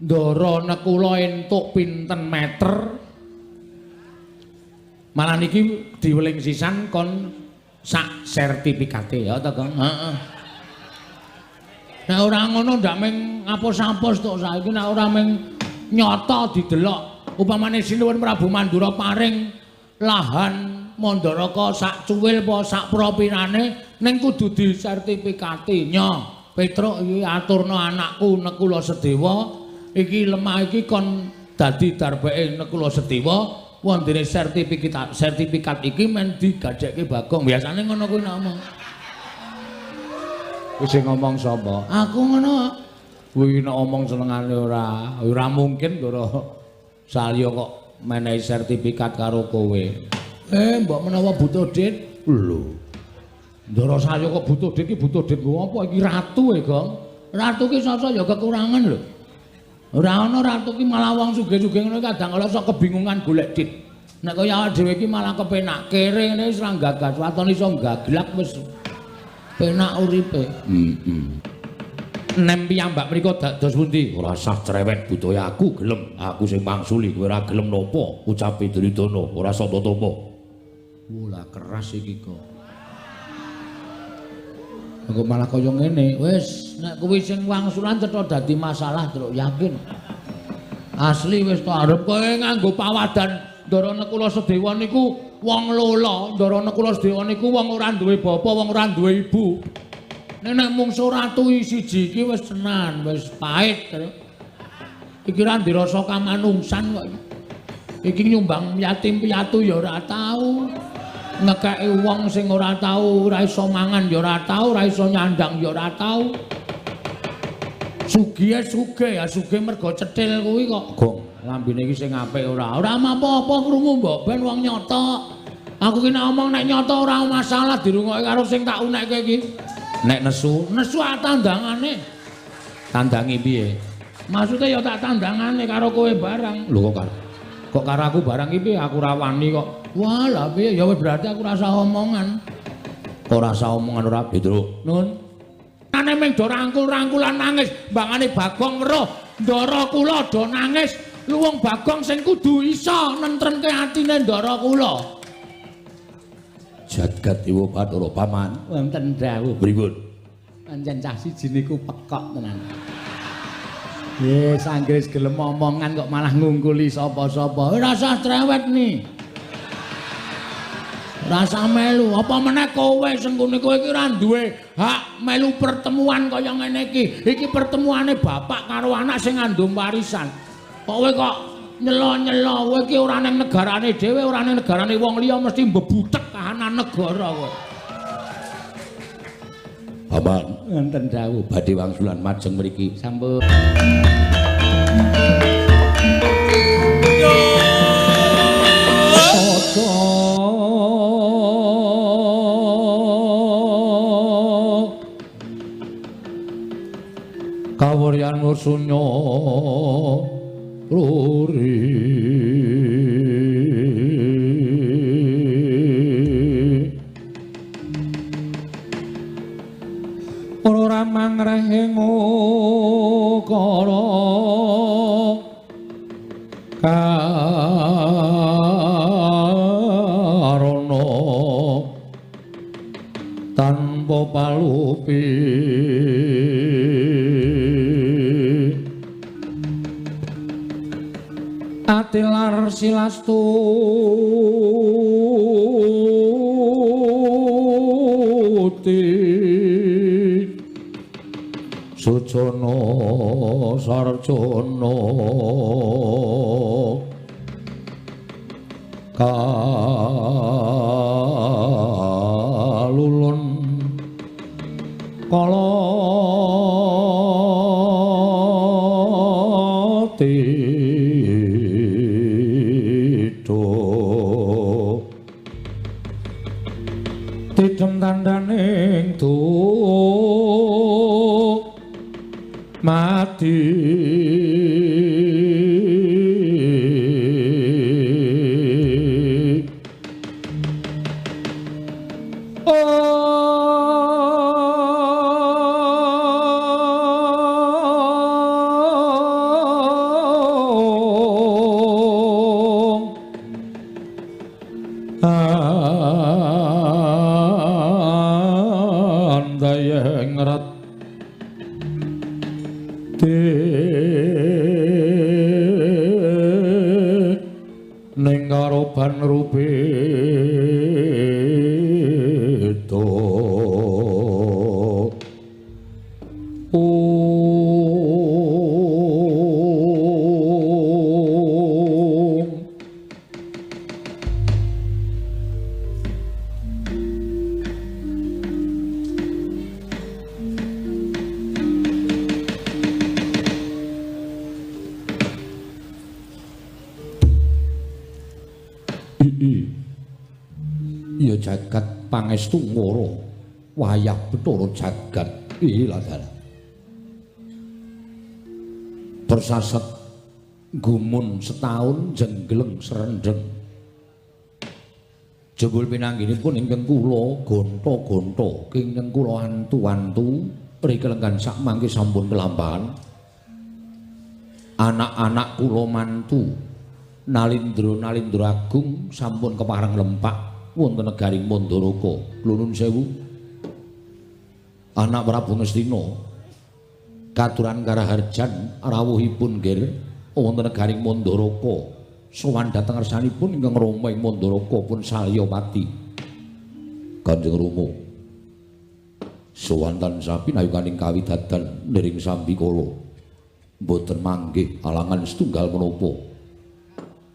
Ndara nekula entuk pinten meter. Malah niki diweling sisan kon sak sertifikate ya ta, Kang. Heeh. Nek ora ngono ndak meng apus-apus tok saiki nek ora meng nyata didelok. Upamane Sinuwun Prabu Mandura paring lahan Mandaraka sak cuwil apa sak propirane ning kudu disertifikati. Nya, Petruk iki aturna anakku Nekula Sedewa iki lemah iki kon dadi darbeke Nekula Sedewa. Wondene sertifikat iki men digadekke Bagong. Biasane ngono kuwi ngomong. Kuwi sing ngomong sapa? Aku ngono. Kuwi nek omong senengane ora mungkin Ndara Salya kok menehi sertifikat karo kowe. Mbok menawa butuh dit. Lho. Ndara Salya kok butuh dit iki butuh dit nggo apa iki ratu Gong. Ratu ki sasa ya kekurangan lho. Ora ana ratu ki malah wong sugih-sugih ngono kadang kala sok kebingungan golek dit. Nek kaya awake dhewe iki malah kepenak kere ngene wis ra gagas, watone iso gaglak wis penak uripe. Nem piyambak menika dados pundi? Ora sah cerewet budaya aku gelem. Aku sing mangsuli kowe ora gelem napa? Ucape Duryudana ora sata tapa. Wala keras iki kok. Engko malah kaya ngene, wis nek kuwi sing wangsulan cetha dadi masalah, Truk, yakin. Asli wis tak arep kowe nganggo pawadan Ndara Nekula Sedewa niku wong lola, Ndara Nekula Sedewa niku wong ora duwe bapa, wong ora duwe ibu. Nek mungsuh ratu siji iki wis tenan, wis pahit. Iki ra dirasa kamanungsan kok. Iki nyumbang yatim piatu ya ora tau. Ngekeki wong sing ora tau, ora iso mangan ya ora tau, ora iso nyandang ya ora tau. Sugih ya sugih mergo cethil kuwi kok. Gong, lambene iki sing apik ora. Ora apa-apa krungu mbok ben wong nyata. Aku ki nek omong nek nyata ora masalah dirungokke karo sing tak unekke iki. Nek nesu tandangane. Tandangi piye? Maksudnya ya tak tandangane karo kowe barang. Lho kok karo aku barang iki piye? Aku ora wani kok. Wah, lah piye ya wis berarti aku rasa omongan. Ora rasa omongan ora Petruk. Nun. Ane ming do rangkul-rangkulan nangis, mbangane Bagong weruh Ndara kula do nangis. Lu wong Bagong sing kudu iso nentrenke atine Ndara kula. Jagat Dewa Bathara Paman. Wonten dawuh pripun? Pancen cah siji niku pekok tenan. Yes, Anggris gelem omongan kok malah ngungkuli sapa-sapa. Ora usah cerewet ni. Rasa melu, apa meneh kowe sing ngene kowe iki ora duwe hak melu pertemuan kaya ngene iki. Iki pertemuane bapak karo anak sing ngandum warisan. Kowe kok nyelo-nyelo, kowe iki ora ning negarane dhewe, ora ning negarane wong liya mesti mbebutek kahanan negara kowe. Paman, wonten dawuh badhe wangsulan majeng mriki. Sampun. Kawuryan mursunya ruri ora mangrehing ukara karana tanpa palupi atilar silastuti Sujana Sarjana kalulun kala tidem tandaning mati ban rubeda ya jagat pangestu ngoro wayah Bathara jagat iladana bersasat gumun setahun jenggleng serendeng jebul pinangginipun ingkang kula gonta-gonta ingkang kula antu-antu rikelenggan sak mangke sampun kelampahan anak-anak kula mantu Nalindra Agung sampun kepareng lempak wonten negaring Mandaraka. Kula nuwun sewu. Anak Prabu Ngastina katuran karaharjan rawuhipun nggih wonten negaring Mandaraka. Sowan dhateng ngarsanipun ingkang Rama ing Mandaraka pun Salyawati. Kanjeng Rama. Sowan tansah pinayukaning kawidadan nering sambikala. Mboten manggih alangan setunggal menapa.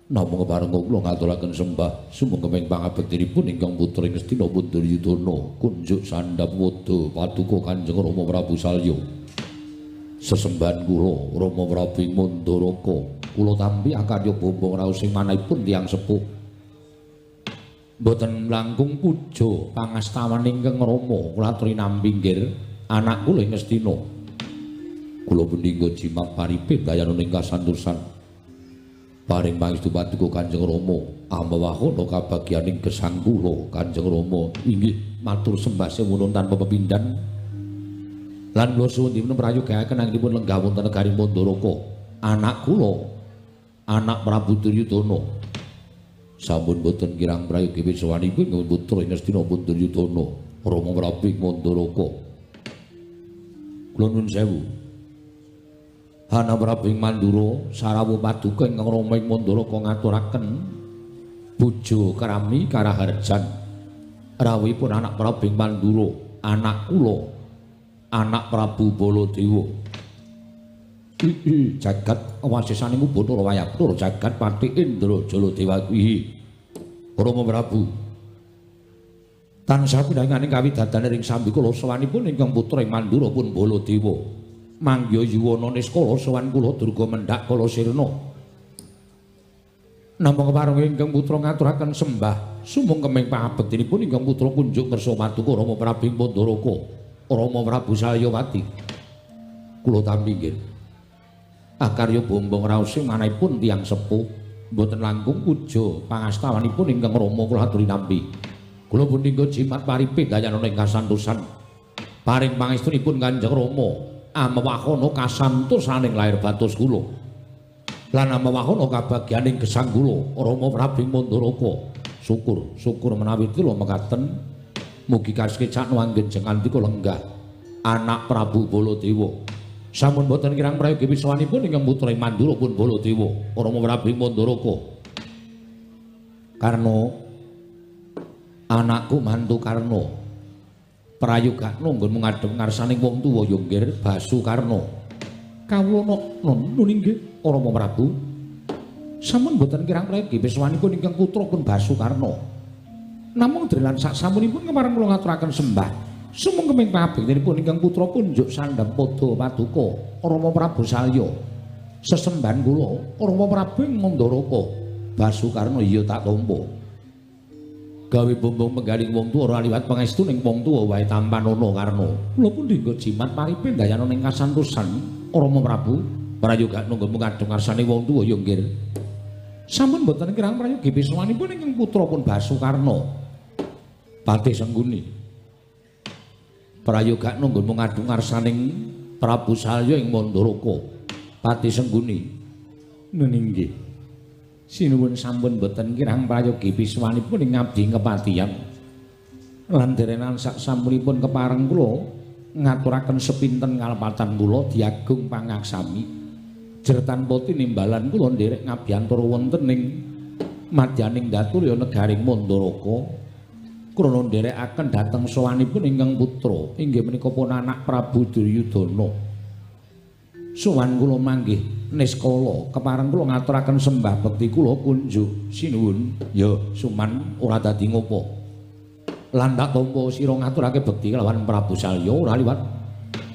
Namung kepareng kula ngaturaken sembah sumangga ing pangabektinipun ingkang putra Ngastina Duryudana kunjuk sandhap wada paduka Kanjeng Rama Prabu Salya. Sesembahan kula Rama Prabu ing Mandaraka kula tampi akarya bombong raos sing manahipun tiyang sepuh. Mboten langkung puja pangastawan ingkang Rama kula aturi nampi nggih anak kula ing Ngastina. Kula pendhingga jimat paripe dayaning kasantosan. Paring pangestu paduka Kanjeng Rama ambawahana kabagyaning gesang kula Kanjeng Rama inggih matur sembah sewunun tanpa pepindhan lan kula suwun dipun prayogaken anggenipun lenggah wonten negari Mandaraka anak kula anak Prabu Duryudana sampun boten kirang prayogi wiswanipun ingkang putra Ngastina Duryudana Rama Prabu Mandaraka kula nuwun sewu. Hana Prabu ing Mandura sarawuh paduka ingkang Rama ing Mandaraka ngaturaken puja krami karaharjan rawuhipun anak Prabu ing Mandura anak kula anak Prabu Baladewa jagat wasisaning Bathara wayah Bathara jagat Pati Indra Jaladewa kuwi Rama Prabu tansah pinanganing kawidadan ing sambikala sawanipun ingkang putra ing Mandura pun Baladewa manggya yuwana niskala sowan kula durga mendhak kala sirna namung kepareng ingkang putra ngaturaken sembah sumung kemeng pangabektinipun ingkang putra kunjuk kersa paduka Rama Prabu ing Mandaraka Rama Prabu Salyawati kula tampi nggih akarya bombong raos sing manahipun tiyang sepuh mboten langkung puja pangastawanipun ingkang Rama kula aturi nampi kula punika jimat paripe dayanana ing kasantosan paring pangestunipun Kanjeng Rama amawahana kasantosaning lair batos kula lan amawahana kabagyaning gesang kula Rama Prabu ing Mandaraka syukur menawi kula mekaten mugi kasekecakno anggenjeng andika lenggah anak Prabu Baladewa sampun boten kirang prayogi wiswanipun ingkang putra ing Mandura pun Baladewa Rama Prabu ing Mandaraka Karna anakku mantu Karna prayogakno nggon ngadhep ngarsaning wong tuwa ya nggih Basu Karna. Kawula nun inggih Rama Prabu. Sampun boten kirang prayogi wiswanipun ingkang putra pun Basu Karna. Namung drelan sak samunipun kemareng kula ngaturaken sembah. Sumeng kemeng pangabektinipun ingkang putra punjuk sandhap pada paduka Rama Prabu Salya. Sesembahan kula Rama Prabu ing Mandaraka. Basu Karna iya tak tampa. Gawe bombong penggaling wong tuwa ora liwat pangestu ning wong tuwa wae tampanana Karna. Kula pun dinggo jimat paripe dayana ning kasantosan Rama Prabu prayoga nunggu kadung ngarsane wong tuwa ya nggih. Sampun boten kirang prayogi wiswanipun ingkang putra pun Basu Karna. Patih Sengguni. Prayoga nunggu kadung ngarsaning Prabu Salya ing Mandaraka. Patih Sengguni. Nggih. Sinuwun sampun boten kirang prayogi wiswanipun ing ngabdi kepatihan. Lan derenan sak sampunipun kepareng kula ngaturaken sepinten kalepatan kula diagung pangaksami. Jer tanpa tinimbalan kula nderek ngabdiantara wonten ing madyaning datur ya negaring Mandaraka krana nderekaken dhateng sowanipun ingkang putra inggih menika pun anak Prabu Duryudana. Sowan kula manggih niskala kepareng kula ngaturaken sembah bekti kula kunjuk sinuwun. Ya Suman ora dadi ngopo. Landak tampa sira ngaturake bekti kelawan Prabu Salya ora liwat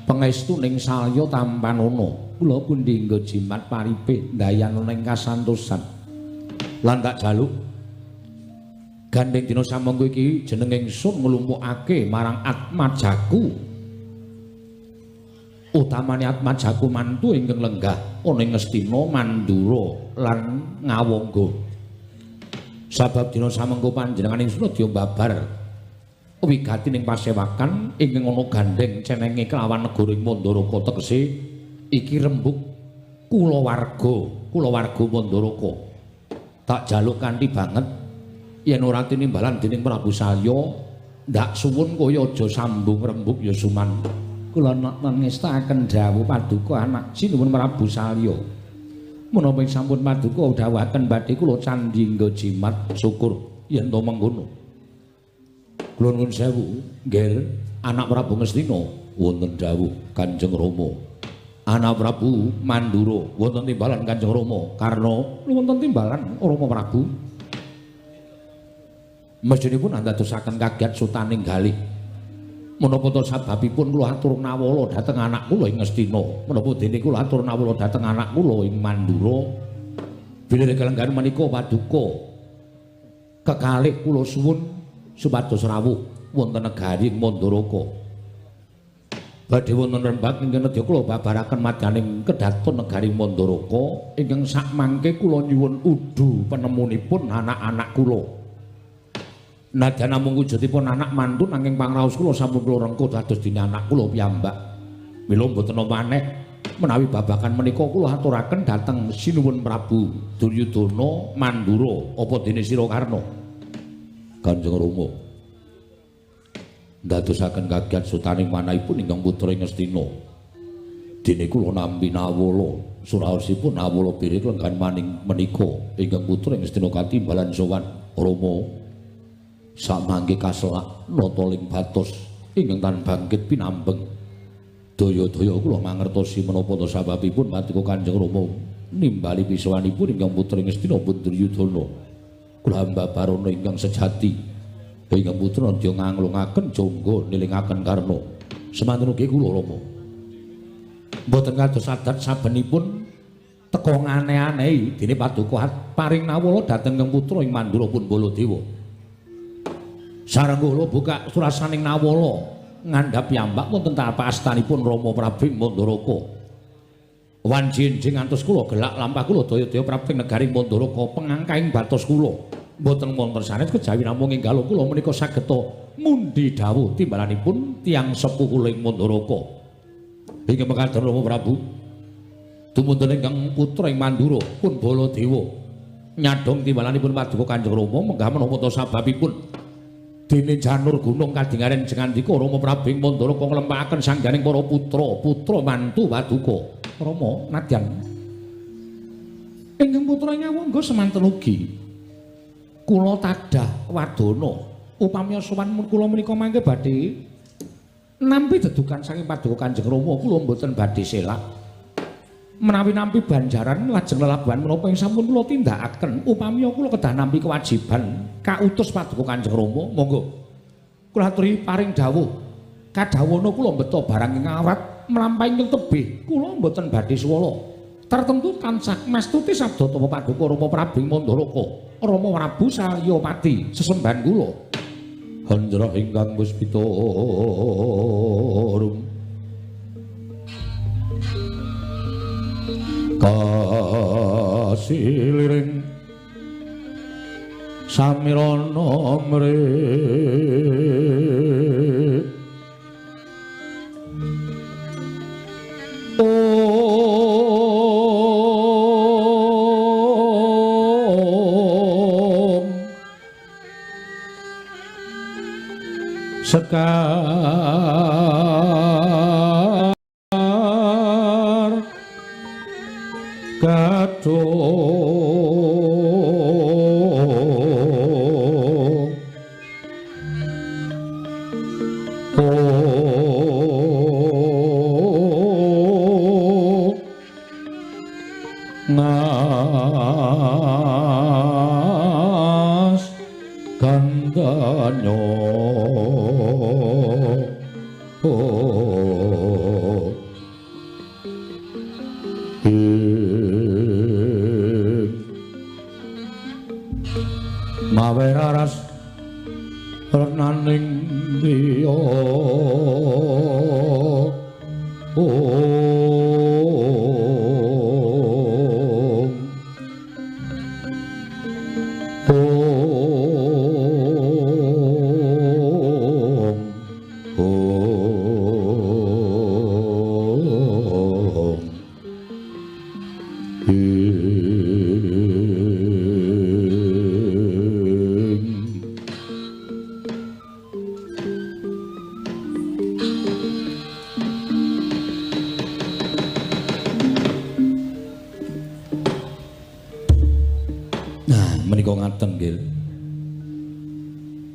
pangestuning Salya Tampanana. Kula pun dinggo jimat paripe ndayan ning kasantosan. Landak jaluk gandeng dina samangga iki jeneng ingsun nglumpukake marang Atmajaku. Utamane Atmajaku mantu ingkang lenggah ana ing Ngastina, Mandura lan Ngawangga. Sabab dina samengko panjenengan ingsun dya babar wigati ning pasewakan ingkang ana gandeng cenenge kelawan negara Mandaraka tegese iki rembug kulawarga Mandaraka. Tak jaluk kanthi banget yen ora tinimbalan dening Prabu Salya ndak suwun kaya aja sambung rembug ya Suman. Kula ngestaken dawuh paduka anak sinuwun Prabu Salya. Menapa sampun paduka dawuhaken badhe kula candhingga jimat syukur yen to mengkono. Kula nuwun sewu, nggih anak Prabu Ngastina wonten dawuh Kanjeng Rama. Anak Prabu Mandura wonten timbalan Kanjeng Rama karna wonten timbalan Rama Prabu. Mestinipun andadosaken kagiat sutaning galih. Menapa to sababipun kula atur nawala dhateng anak kula ing Ngastina, menapa dene kula atur nawala dhateng anak kula ing Mandura. Bilih kalenggan menika paduka kekalih kula suwun supados rawuh wonten negari Mandaraka. Badhe wonten rembag ingkang nedya kula babaraken madyaning kedhaton negari Mandaraka ingkang sakmangke kula nyuwun udu penemunipun anak-anak kula. Nadyan namung wujudipun anak mantu nanging pangraos kula sampun kula rengkuh dados dene anak kula piyambak. Mila mboten maneh menawi babagan menika kula aturaken dhateng sinuwun Prabu Duryudana Mandura apa dene sira Karna. Kanjeng Rama ndadosaken kagiat sutaning manahipun ingkang putra ing Ngastina. Dene kula nampi nawala suraosipun nawala pirik lenggan maning menika ingkang putra ing Ngastina katimbalan sowan Rama. Samangke kaselak nata ling batos ingkang tan bangkit pinambeng. Daya-daya kula mangertosi menapa to sababipun paduka Kanjeng Rama nimbali pisowanipun ingkang putra ing Ngastina Duryudana. Kula mbabarana ingkang sejati ingkang putra dya nganglungaken jangga nilingaken karna. Semanten ugi kula Rama mboten kados adat sabenipun teka ngane-anehi dene paduka paring nawala dhateng ingkang putra ing Mandura pun Baladewa. Sareng kula buka surasaning nawala ngandhap piyambak wonten tapa astanipun Rama Prabu Mandaraka. Wanjing-jing ngantos kula gelak lampah kula daya-daya Prabu negari Mandaraka pengangkaing batos kula. Mboten wonten sanes kejawi namung enggal kula menika saged mundi dawuh timbalanipun tiyang sepuh kula ing Mandaraka. Inggih mekaten Rama Prabu. Dumunten ingkang putra ing Mandura pun Baladewa. Nyadong timbalanipun paduka Kanjeng Rama menggah menapa to sababipun dene janur gunung kadingaren jengandika Rama Prabu ing Mandaraka nglempakaken sangganing para putra mantu paduka. Rama nadyan ingkang putra ing Ngawangga semanten ugi kula tadah wadana upami sowan kula menika mangke badhe nampi dedukan saking paduka Kanjeng Rama kula mboten badhe selak menawi nampi banjaran lajeng lelabuhan menapa ing sampun kula tindakaken upami kula kedah nampi kewajiban kautus paduka Kanjeng Rama monggo kula aturi paring dawuh kadhawana kula mbeta barang ing awat mlampahi ing tebih kula mboten badhe swala tertentu tansah mastuti sabda tapa paduka Rama Prabu Mandaraka Rama Prabu Salyapati sesembahan kula hanjra ingkang puspita rum kasiliring samirana mrih om sekar katon ngas gandanyo mawe raras renaning dia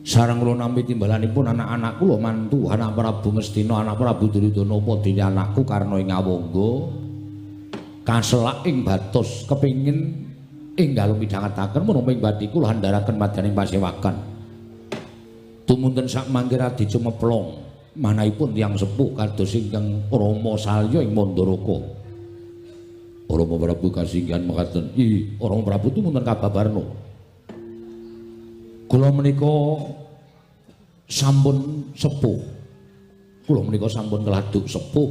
sareng kula nampi timbalanipun anak-anak kula mantu anak Prabu Ngastina anak Prabu Duryudana apa dene anakku Karna ing Ngawangga kaselak ing batos kepingin enggal midhangetaken menapa ing badhe kula handharaken madyaning pasewakan tumuntun sak mangke radi cumeplong manahipun tiyang sepuh kados ingkang Rama Salya ing Mandaraka Rama Prabu kasinggihan mekaten Rama Prabu tumuntun kababarna kula menika sampun sepuh kula menika sampun keladuk sepuh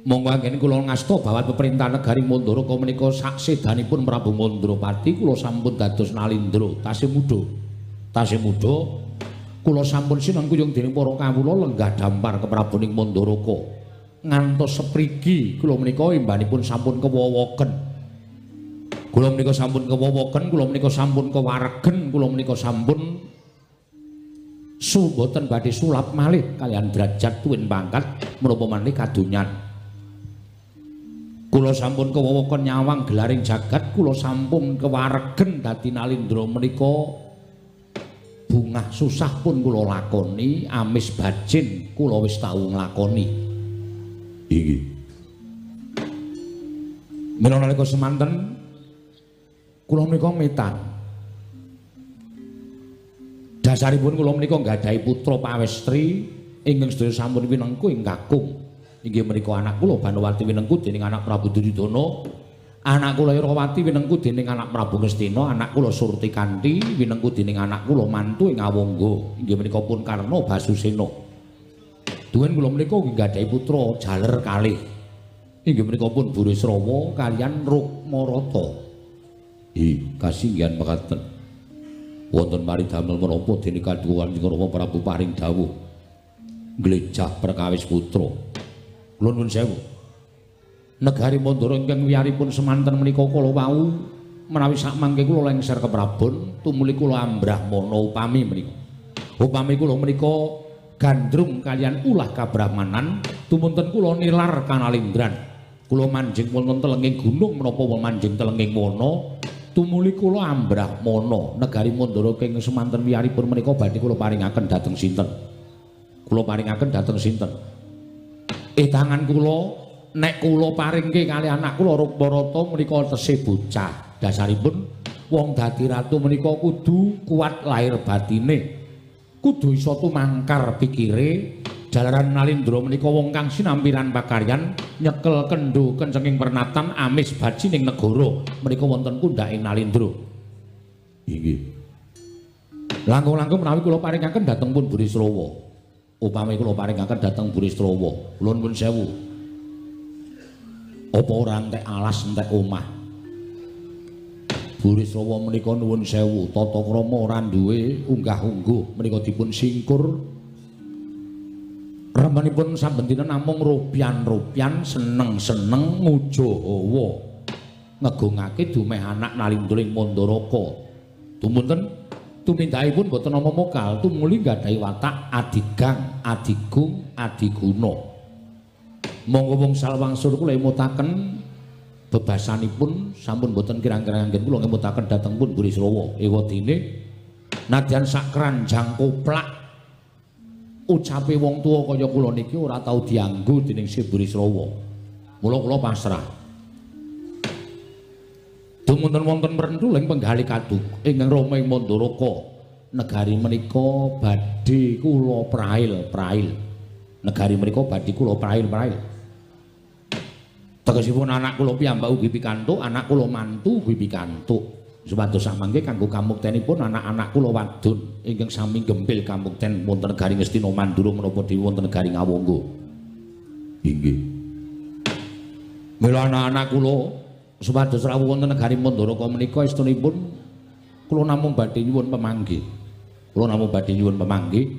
monggo anggen kula ngasta bawat peperintah negari Mandaraka menika saksedanipun Prabu Mandrapati kula sampun dados nalindra tasih muda kula sampun sinengkuyung dening para kawula lenggah dampar keprabaning Mandaraka ngantos seprigi kula menika imbanipun sampun kewowoken kula menika sampun kewowoken kula menika sampun kewaregen kula menika sampun boten badhe sulap malih kalian derajat tuwin pangkat menapa manih kadonyan kula sampun kewowoken nyawang gelaring jagat kula sampun kewaregen dadi nalindra menika bungah susah pun kula lakoni amis bajin kula wis tau nglakoni iki mila nalika semanten kula menika metan dasaripun kula menika nggadahi putra pawestri ingkang sedaya sampun winengku ing kakung inggih menika anak kula Banowati winengku dening anak Prabu Duryudana anak kula Irawati winengku dening anak Prabu Ngastina anak kula Surtikanti winengku dening anak kula mantu ing Ngawangga inggih menika pun Karna Basusena duwen kula menika nggadahi putra jaler kalih inggih menika pun Burisrawa kaliyan Rukmarata kasinggihan mekaten wonten paridamel menapa dene kaduwan ing Rama Prabu paring dawuh glejah perkawis putra kula nuwun sewu negari Mandara ingkang wiyaripun semanten menika kala wau menawi sak mangke kula lengser ke Prabon tumuli kula ambrahmana upami kula menika gandrung kalian ulah kabrahmanan tumunten kula nilar kanalindran kula manjing wonten telenging gunung menapa manjing telenging wana tumuli kula ambrahmana negari Mandara ing semanten wiyaripun menika badhe kula paringaken dhateng sinten kula paringaken dhateng sinten tangan kula nek kula paringke kali anak kula Rukmarata menika tesih bocah dasaripun wong dadi ratu menika kudu kuat lahir batine kudu iso tumangkar pikire jalaran nalindra menika wong kang sinampiran pakaryan nyekel kendho kencenging pernatan amis baji ning negara menika wonten pundhake nalindra inggih langkung-langkung menawi kula paringaken dhateng pun Burisrawa upami kula paringaken dhateng Burisrawa kula nuwun sewu apa ora entek alas entek omah Burisrawa menika nuwun sewu tata krama ora duwe unggah-ungguh menika dipun singkur remanipun saben dina namung ropian-ropian seneng-seneng nguja hawa ngegungake dumeh anak nalindra ing Mandaraka tumunten tumindakipun boten nama mokal tumuli nggadahi watak adigang adigung adiguna monggo wong salwangsur kula emutaken bebasanipun sampun boten kirang-kirang anggen kula ngemutaken dhateng pun Burisrawa ewadene nadyan sak kranjang koplak ucape wong tuwa kaya kula niki ora tau dianggo dening si Burisrawa. Mula kula pasrah. Dumunten wonten Prentuling penggalih kaduk ingkang Rama ing Mandaraka. Negari menika badhe kula prail-prail. Negari menika badhe kula prail-prail. Tegesipun anak kula piyambak ugi pikantuk, anak kula mantu ugi pikantuk. Supados samangke kanggo kamuktenipun anak-anak kula wadon ingkang sami gempil kamukten wonten negari Ngastina Mandura menapa dewe wonten negari Ngawangga. Inggih. Mila anak-anak kula supados rawuh wonten negari Mandaraka menika estunipun kula namung badhe nyuwun pamanggih. Kula namung badhe nyuwun pamanggih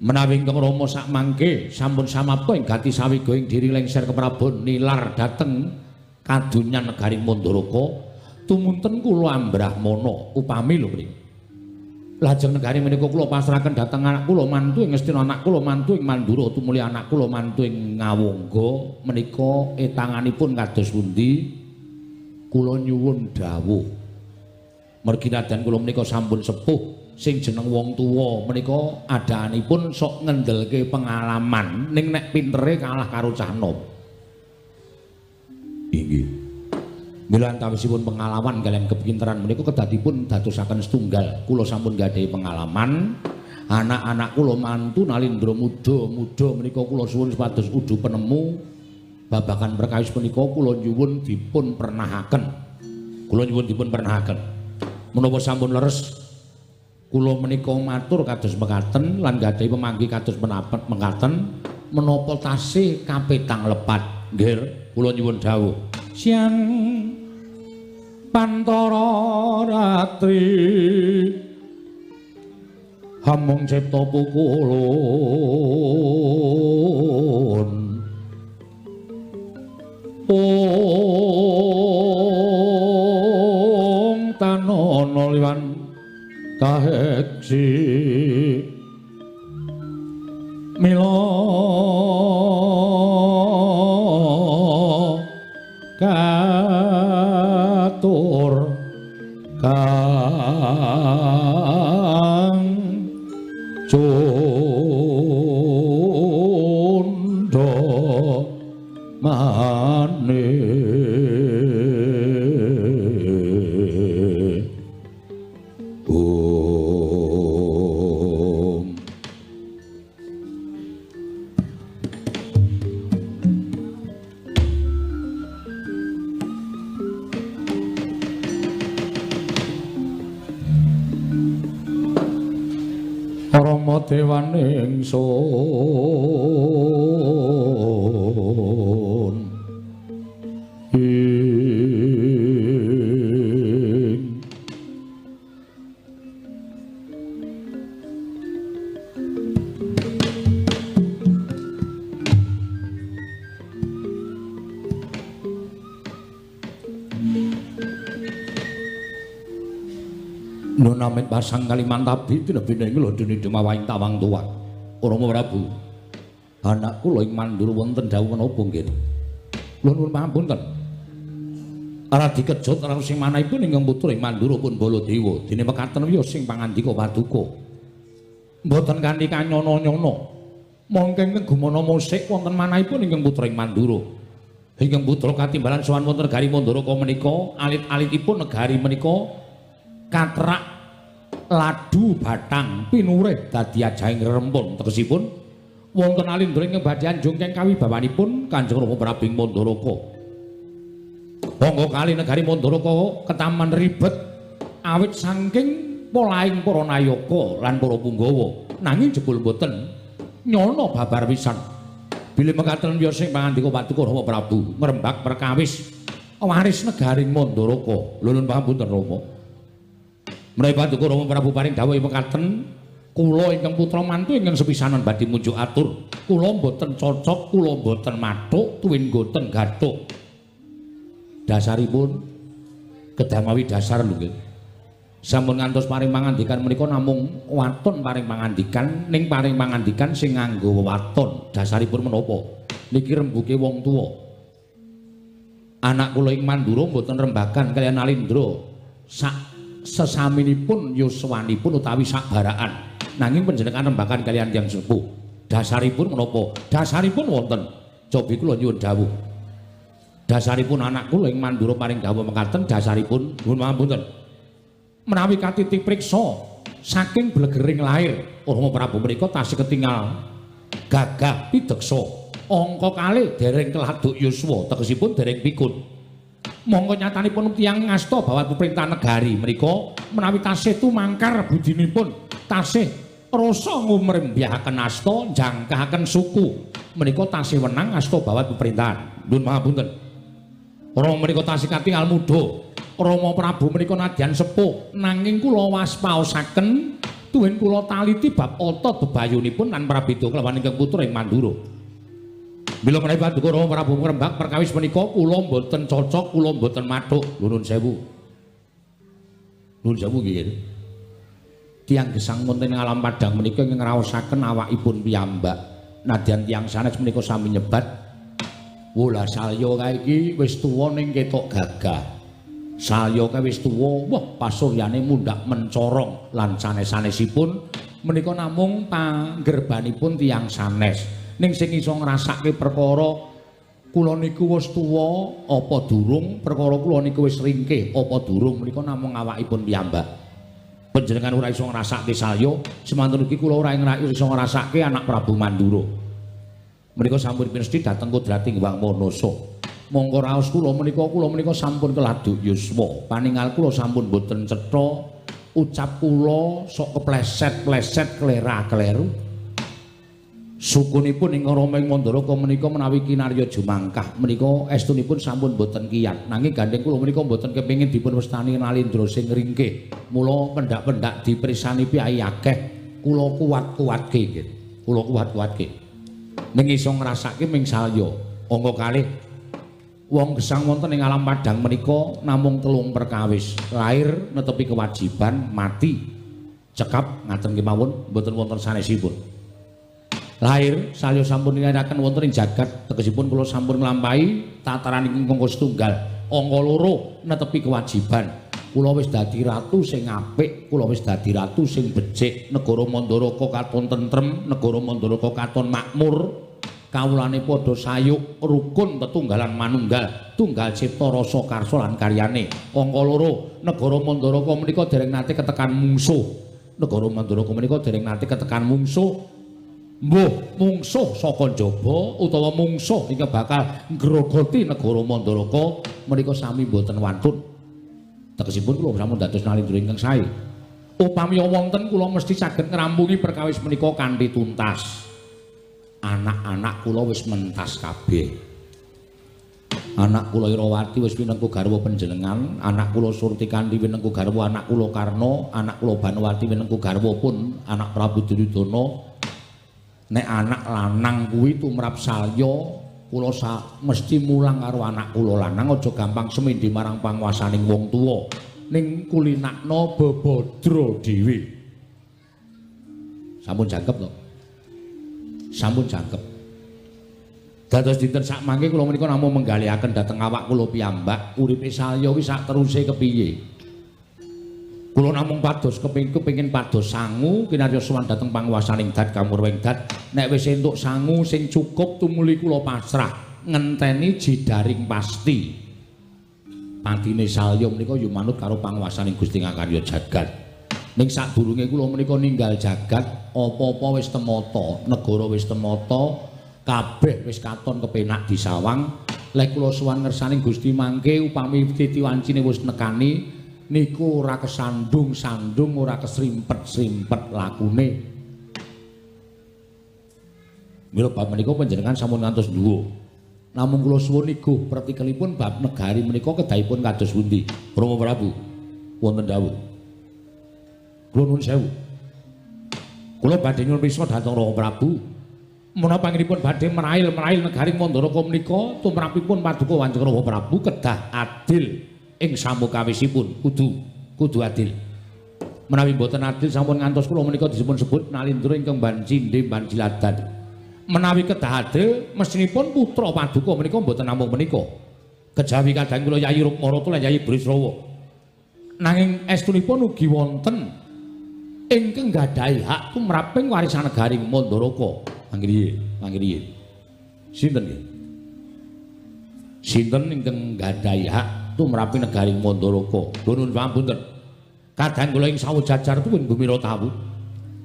menawi ingkang Rama sak mangke sampun samapta ing gati sawiga ing diri lengser keprabon nilar dhateng kadunyan negari Mandaraka tumunten kula ambrahmana upami lho mriki. Lajeng negari menika kula pasrahaken dhateng anak kula mantu ing Ngastina, anak kula mantu ing Mandura, tumuli anak kula mantu ing Ngawangga menika etanganipun kados pundi kula nyuwun dawuh. Mergi nadan kula menika sampun sepuh sing jeneng wong tuwa menika adaanipun sok ngendelke pengalaman ning nek pintere kalah karo cah nom. Inggih. Mila antawisipun pengalaman kaliyan kepinteran menika kedadipun dadosaken setunggal. Kula sampun gadhahi pengalaman, anak-anak kula mantu nalindra muda menika kula suwun supados udu penemu babagan perkawis menika kula nyuwun dipun pernahaken. Kula nyuwun dipun pernahaken. Menapa sampun leres kula menika matur kados mekaten lan gadhahi pemanggih kados mekaten menapa tasih kapetang lepat. Nggih, kula nyuwun dawuh. Siang Pantara ratri hamung cipta pukulun ong tanana liwan kaheksi mila katur kang cundha maneh Rama dewaning sun Nunamit pasang Kalimantabi tinebine nglodhone Demawahing Tawang Tuwa. Rama Prabu. Anak kula ing Mandura wonten dawuh menapa nggih? Kula nuwun pamunten. Aradi kejut karo sing manahipun ingkang putra ing Mandura pun Baladewa. Dene mekaten wiya sing pangandika paduka. Mboten kanthi kanyana-nyana. Mongke ingkang gumana musik wonten manahipun ingkang putra ing Mandura. Ingkang putra katimbalan sowan wonten negari Mandaraka menika, alit-alitipun negari menika katrak ladu batang pinurih dadi ajahing rempun. Tegesipun wonten alindra ing badhe anjungkeng kawibawanipun Kanjeng Rama Prabu ing Mandaraka. Monggo kali negari Mandaraka ketaman ribet awit saking polaing para nayaka lan para punggawa, nanging jebul boten nyana babar pisan. Bilih mekaten wiya sing pangandika paduka Rama Prabu ngrembak perkawis waris negari Mandaraka. Lho nuwun pamunten Rama. Menawi paduka Rama Prabu paring dawuh mekaten, kula ingkang putra mantu ingkang sepisanan badhe munjuk atur. Kula mboten cocok, kula mboten mathuk, tuwin mboten gathuk. Dasaripun kedamawi dasar lho nggih. Sampun ngantos paring pangandikan menika namung waton paring pangandikan, ning paring pangandikan sing nganggo waton. Dasaripun menapa? Niki rembuke wong tuwa. Anak kula ing Mandura mboten rembakan kaliyan Alindra. Sak sesaminipun yuswanipun utawi sakbaraan, nanging panjenengan rembakan kaliyan tiyang sepuh. Dasaripun menapa? Dasaripun wonten. Cobi kula nyuwun dawuh. Dasaripun anak kula ing Mandura paring dawuh mekaten dasaripun nuwun pangapunten. Menawi katiti priksa saking blegering lair Rama Prabu menika tasih ketingal gagah pideksa angka kalih dereng keladuk yuswa tegesipun dereng pikun. Monggo nyatanipun tiyang ngasta bawat pemerintah negari menika menawi tasih tumangkar budinipun tasih rasa ngumrembyahaken asta njangkahaken suku menika tasih wenang asta bawat pemerintahan. Nuwun pangapunten. Rama menika tasih katingal mudha. Rama Prabu menika nadyan sepuh nanging kula waspaosaken tuwin kula taliti bab ata bebayunipun lan prabéda kelawan ingkang putra ing Mandura. Bila menawi paduka Rama Prabu ngrembak perkawis menika kula mboten cocok, kula mboten mathuk. Nuwun sewu. Nuwun sewu nggih. Tiyang gesang wonten ing alam padang menika ingkang ngraosaken awakipun piyambak. Nadyan tiyang sanes menika sami nyebat Wula Salya kae iki wis tuwa ning ketok gagah. Salya kae wis tuwa, wah pasuryane mundhak mencorong lan sanes-sanesipun menika namung panggerbanipun tiyang sanes. Ning sing iso ngrasake perkara kula niku wis tuwa apa durung, perkara kula niku wis ringkih apa durung menika namung awakipun piyambak. Panjenengan ora iso ngrasake Salya, semanten ugi kula ora iso ngrasake anak Prabu Mandura. Menika sampun pinesti dhateng Kodrating Wang Manasa. Monggo raos kula menika sampun keladuk yuswa. Paningal kula sampun boten cetha, ucap kula sok kepleset-pleset klera-kleru. Sukunipun ing Rama ing Mandaraka menika menawi kinarya jumangkah menika estunipun sampun boten kiyat. Nanging gandeng kula menika boten kepengin dipun wastani Nalendra sing ringkih. Mula pendak-pendak diprisani piyai akeh kula kuat-kuatke nggih. Kula kuat-kuatke. Ning iso ngrasake ming Salya. Angka kalih wong gesang wonten ing alam padang menika namung telung perkawis. Lair netepi kewajiban, mati cekap ngaten kemawon mboten wonten sanesipun. Lair Salya sampun nindakaken wonten ing jagat tegesipun kula sampun nglampahi tataran ingkang angka setunggal. Angka loro netepi kewajiban. Kula wis dadi ratu sing apik, kula wis dadi ratu sing becik. Negara Mandaraka katon tentrem, negara Mandaraka katon makmur. Kawulane padha sayuk, rukun tetunggalan manunggal, tunggal cipta rasa karsa lan karyane. Angka loro, negara Mandaraka menika dereng nate ketekan mungsuh. Negara Mandaraka menika dereng nate ketekan mungsuh. Mbuh mungsuh saka njaba utawa mungsuh ingkang bakal ngrogoti negara Mandaraka menika sami boten wantun. Tegesipun kula sampun dados Nalendra ingkang sae. Upami wonten kula mesti saged ngrampungi perkawis menika kanthi tuntas. Anak-anak kula wis mentas kabeh. Anak kula Irawati wis pinengku garwa panjenengan, anak kula Surtikandi pinengku garwa anak kula Karna, anak kula Banwati pinengku garwa pun anak Prabu Duryudana. Nek anak lanang kuwi tumrap Salya, kula mesti mulang karo anak kula lanang aja gampang semendhi marang panguwasaning wong tuwa. Ning kulinakna bebodro dhewe. Sampun jangkep to? Sampun jangkep. Dados dinten sak mangke kula menika namung menggalihaken dhateng awak kula piyambak, uripe Salya kuwi sak teruse kepiye. Kula namung pados kepengin pados sangu kinarya sowan dhateng panguwasaning dat kamurweng dat. Nek wis entuk sangu sing cukup tumuli kula pasrah ngenteni jidaring pasti. Patine Salya menika ya manut karo panguwasaning Gusti Ngakarya jagat. Ning sadurunge kula menika ninggal jagat, apa-apa wis temata, negara wis temata, kabeh wis katon kepenak disawang. Lek kula sowan ngersaning Gusti mangke upami titiwancine wis nekani niku ora kesandung-sandung, ora kesrimpet-srimpet lakune. Mila bab menika panjenengan sampun ngantos duwuh. Namung kula suwun iguh pertikelipun bab negari menika kedahipun kados pundi? Rama Prabu wonten dawuh. Kula nuwun sewu. Kula badhe nyuwun pirsa dhateng Rama Prabu. Menapa panjenenganipun badhe merail negari Mandaraka menika tumrapipun paduka Kanjeng Rama Prabu kedah adil ing samukawisipun kudu adil. Menawi boten adil sampun ngantos kula menika disebut sebut Nalendra ingkang Bancindhe Banciladan. Menawi kedah adil mesinipun putra paduka menika boten namung menika. Kejawi kadang kula Yayi Rukmarata lan Yayi Brisrawa. Nanging estunipun ugi wonten ingkang nggadahi hak tumraping warisan negari Mandaraka. Mangke riye? Sinten nggih? sinten ingkang gadhahi hak tumrapi negari Mandaraka. Nuwun pamunten. Kadang kula ing sawejajar tuwin Gumira Tawu.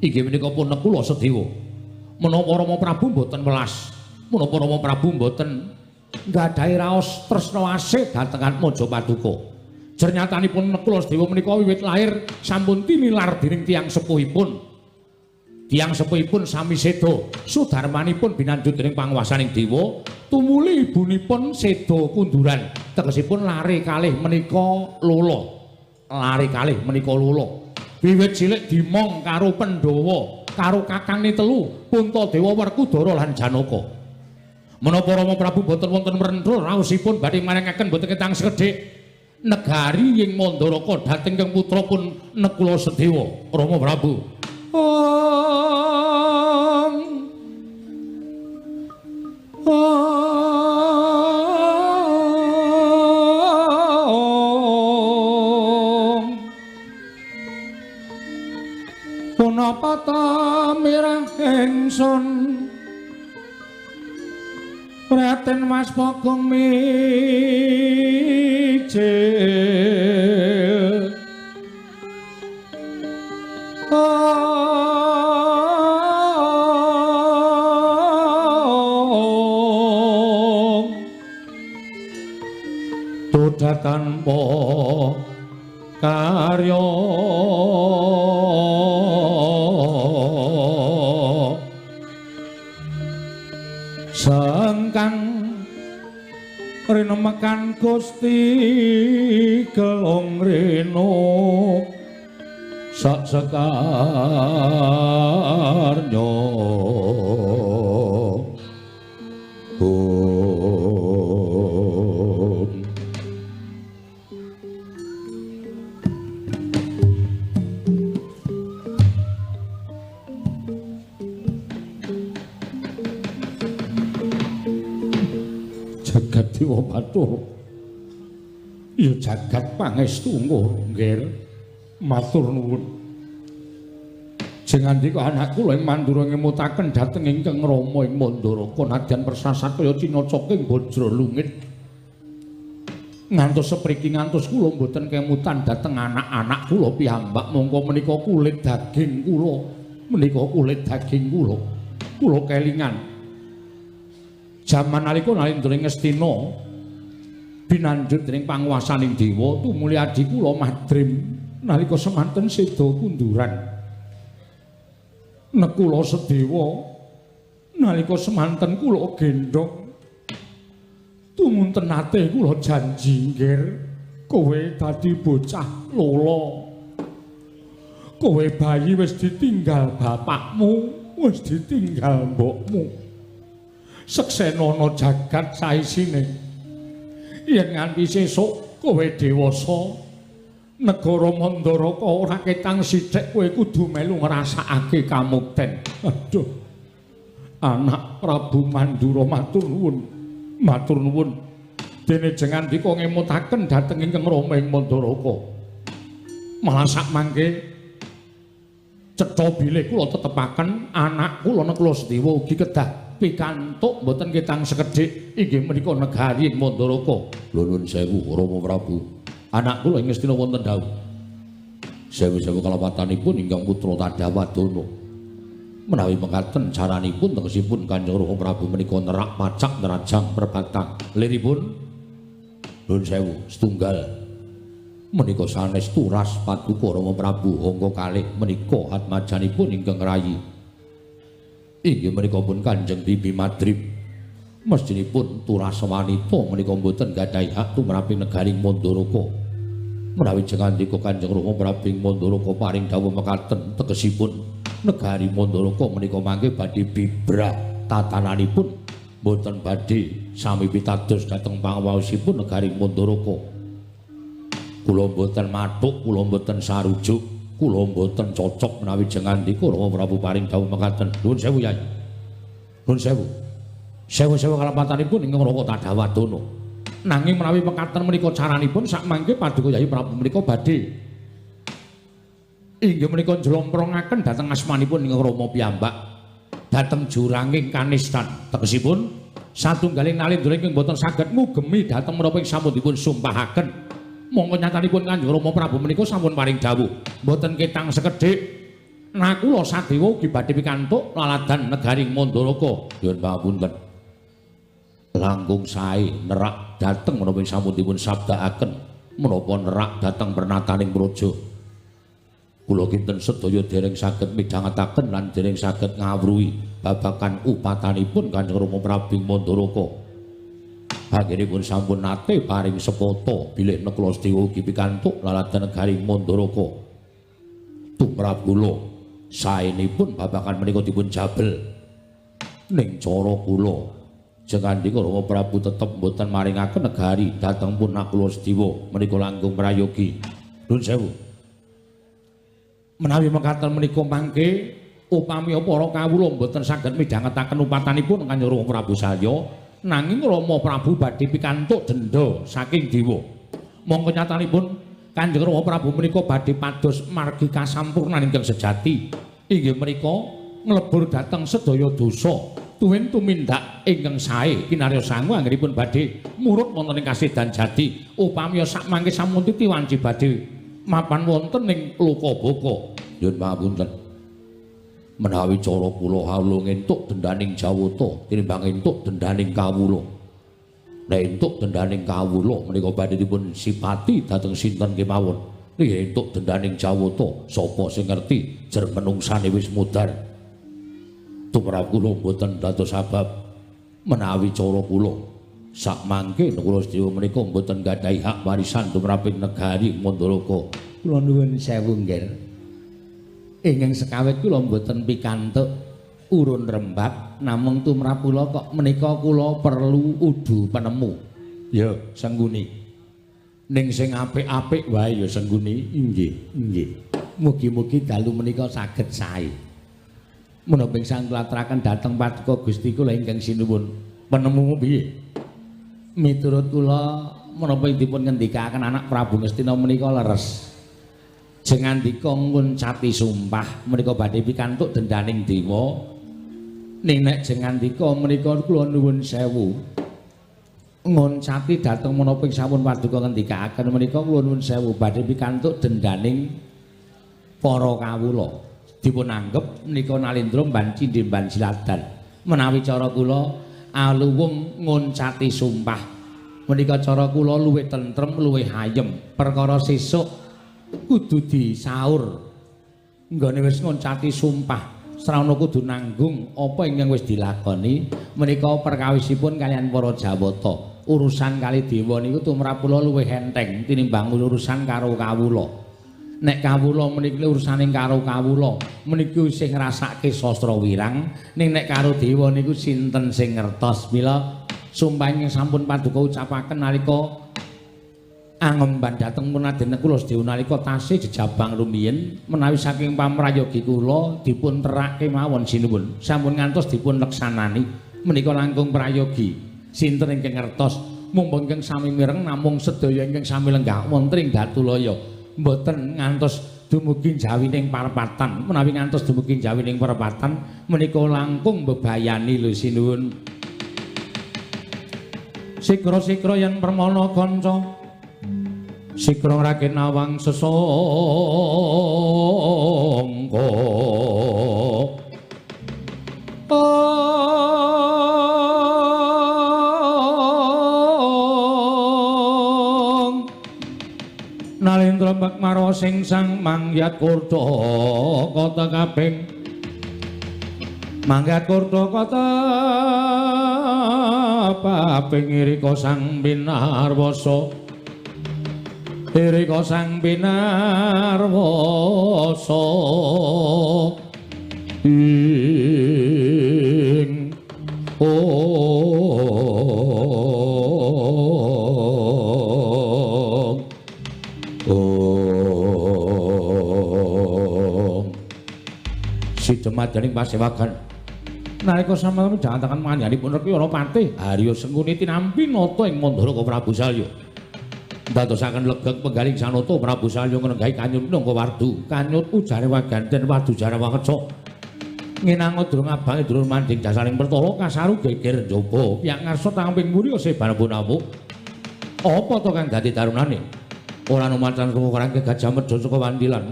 Inggih menika pun kula Sedewa. Menapa Rama Prabu boten welas, menapa Rama Prabu boten gadhahi raos tresna asih dhatengan Majapaduka. Jernyatanipun kula Sedewa menika wiwit lair sampun tinilar dening tiyang sepuhipun. Tiyang sepuhipun sami seda sudarmanipun binanjut dening panguwasaning dewa, tumuli ibunipun seda kunduran. Tegesipun lare kalih menika Lula. Lare kalih menika Lula. Wiwit cilik dimong karo Pandhawa, karo kakangne telu, Puntadewa, Werkudara lan Janaka. Menapa Rama Prabu boten wonten mrenthul raosipun badhe maringaken boten ketang sekedhik negari ing Mandaraka dhateng kang putrapun Nekula Sedewa, Rama Prabu. Punapa ta mirah ingsun Raden Mas Bagong mijil Tuda tanpa karya sengkang rinemekan Gusti Gelong Rena sak sekarnya jagat Dewa Bathara ya jagat pangestu nggir matur nuwun jeng andika anak kula ing Mandura ngemutaken dhateng ingkang Rama ing Mandaraka nadyan persasat kaya cinaca ing Bajralungit ngantos sepriki ngantos kula mboten kemutan dhateng anak-anak kula piyambak mongko menika kulit daging kula kula kelingan jaman nalika nalindring Ngastina binanjut dening panguwasaning dewa tumuli adi kula Madrim nalika semanten seda kunduran Nekula Sedewa nalika semanten kula gendhong tumunten ate kula janji nggir kowe dadi bocah Lala kowe bayi wis ditinggal bapakmu wis ditinggal mbokmu seksenana jagat saisine yen nganti sesuk kowe dewasa negara Mandaraka ora ketang sithik kowe kudu melu ngrasakake kamukten. Aduh. Anak Prabu Mandura matur nuwun. Dene jengan dika ngemutaken dhateng ingkang Rama ing Mandaraka. Malah sak mangke cetha bilih kula tetepaken anak kula Nekula Sedewa ugi kedah pikantuk mboten ketang sekedhik inggih menika negari ing Mandaraka. Lho nuwun sewu Rama Prabu. Anak kula ing Ngastina wonten dawuh. Sewu-sewu kalawatanipun ingkang putra Tadawadana. Menawi mekaten caranipun tegesipun Kanjeng Rama Prabu menika nerak pacak nerajang perbatang. Liripun nuwun sewu setunggal menika sanes turas paduka Rama Prabu angka kalih menika atmajanipun ingkang rayi. Inggih menika pun Kanjeng Bibi Madrim. Mestinipun turas wanita menika mboten gadhahi hak tumrapi negari Mandaraka. Menawi jengandika Kanjeng Rama Prabu ing Mandaraka paring dawuh mekaten tegesipun negari Mandaraka menika mangke badhe bibrah tatananipun mboten badhe sami pitados dhateng pangawaosipun negari Mandaraka. Kula mboten mathuk, kula mboten sarujuk, kula mboten cocok menawi jengandika Rama Prabu paring dawuh mekaten. Nuwun sewu Yai. Nuwun sewu. Sewu-sewu kalampatanipun ingkang Rama Tadawadana. Nanging menawi mekaten menika caranipun sak mangke paduka Yai Prabu menika badhe inggih menika njlomprongaken dhateng asmanipun ingkang Rama piyambak dhateng juranging kanistan. Tegesipun satunggaling nalindra ingkang boten saged ngugemi dhateng menapa ing sampun dipun sumpahaken. Mongko nyatanipun Kanjeng Rama Prabu menika sampun paring dawuh boten ketang sekedhik. Nakula Sadewa ugi badhe pikantuk laladan negaring Mandaraka. Nyuwun pangapunten. Langkung sae nerak dhateng menapa ing sampun dipun sabdakaken menapa nerak dhateng pernataning praja. Kula kinten sedaya dereng saged midhangetaken lan dereng saged ngawruhi babagan upatanipun Kanjeng Rama Prabu Mandaraka. Anggenipun sampun nate paring sepata bilih Nakula Sedewa ugi pikantuk laladan negaring Mandaraka. Tumrap kula saenipun babagan menika dipun jabel ning cara kula jengandika Rama Prabu tetep boten maringaken negari dhateng pun Nakula Sedewa menika langkung prayogi. Nuwun sewu. Menawi mekaten menika mangke upami para kawula boten saged midhangetaken upatanipun Kanjeng Rama Prabu Salya nanging Rama Prabu badhe pikantuk denda saking dewa. Mongko nyatanipun Kanjeng Rama Prabu menika badhe pados margi kasampurnan ingkang sejati. Inggih menika nglebur dhateng sedaya dosa tuwin tumindak ingkang sae kinarya sangu anggenipun badhe murut wonten ing kasedan jati. Upami sak mangke sampun titi wanci badhe mapan wonten ing Lokabaka. Nyuwun pangapunten. Menawi cara kula hawluh entuk dendaning Jawata tinimbang entuk dendaning kawula. Nek entuk dendaning kawula menika badhe dipun sipati dhateng sinten kemawon. Nek entuk dendaning Jawata sapa sing ngerti jer menungsane wis mudhar. Tumrap kula boten dados sabab menawi cara kula sak mangke Nakula Sedewa menika boten gadhahi hak warisan tumraping negari Mandaraka. Kula nuwun sewu nggih. Ingkang sekawit kula mboten pikantuk urun rembab namung tumrap kula kok menika kula perlu udu penemu. Ya, Sengguni. Ning sing apik-apik wae ya Sengguni. Inggih, nggih. Mugi-mugi dalu menika saged sae. Menapa ingkang klaturaken dhateng Paduka Gusti kula ingkang sinuwun penemu piye? Miturut kula menapa dipun ngendikaken anak Prabu Ngastina menika leres. Jengandika nguncati sumpah menika badhe pikantuk dendaning dewa. Ning nek jengandika menika kula nuwun sewu. Nguncati dhateng menapa sampun Paduka ngendikaken menika kula nuwun sewu badhe pikantuk dendaning para kawula. Dipun anggep menika nalindra mbanci ndemban siladan. Menawi cara kula aluwung nguncati sumpah menika cara kula luwih tentrem, luwih ayem. Perkara sesuk kudu disaur nggone wis ngoncati sumpah srana kudu nanggung apa ingkang wis dilakoni menika perkawisipun kalian para Jawata. Urusan kali dewa niku tumrap kula luwih enteng tinimbang urusan karo kawula. Nek kawula meniki urusaning karo kawula meniki sing ngrasake sastra wirang, ning nek karo dewa niku sinten sing ngertos. Mila sumpah ingkang sampun Paduka ucapaken nalika angemban dhateng punaden Nakula Sedewa nalika tasih jejabang rumiyin menawi saking pamrayogi kula dipun terak kemawon sinuwun sampun ngantos dipun leksanani menika langkung prayogi sinten ingkang ngertos mumpun ingkang sami mireng namung sedaya ingkang sami lenggah wonten ing Datulaya mboten ngantos dumugi jawining parapatan menawi ngantos dumugi jawining parapatan menika langkung bebayani lho sinuwun. Sikra-sikra yen permana kanca Sikra Raden Nawang Sesangka Nalendra Bakmara sing sang mangyat kurta kata kaping mangyat kurta kata kaping irika sang binarwasa Irika sang binarwasa ing Sidemadaning pasewagan nalika sampun jantangan manjanipun Rekyara Patih Harya Sengkuni tinampi nata ing Mandaraka Prabu Salya ndadosaken legeng penggaling sanata Prabu Salya ngrenggahi kanyut nangka wardu kanyut ujare waganten wadu jare wakeca nginango durung abange durung manding jasaring pertara kasaru geger njaba yang ngarsa tamping muri sebar punamu apa to kang dadi tarunane ora numancan kekurangan Gajah Medha saka Wandilan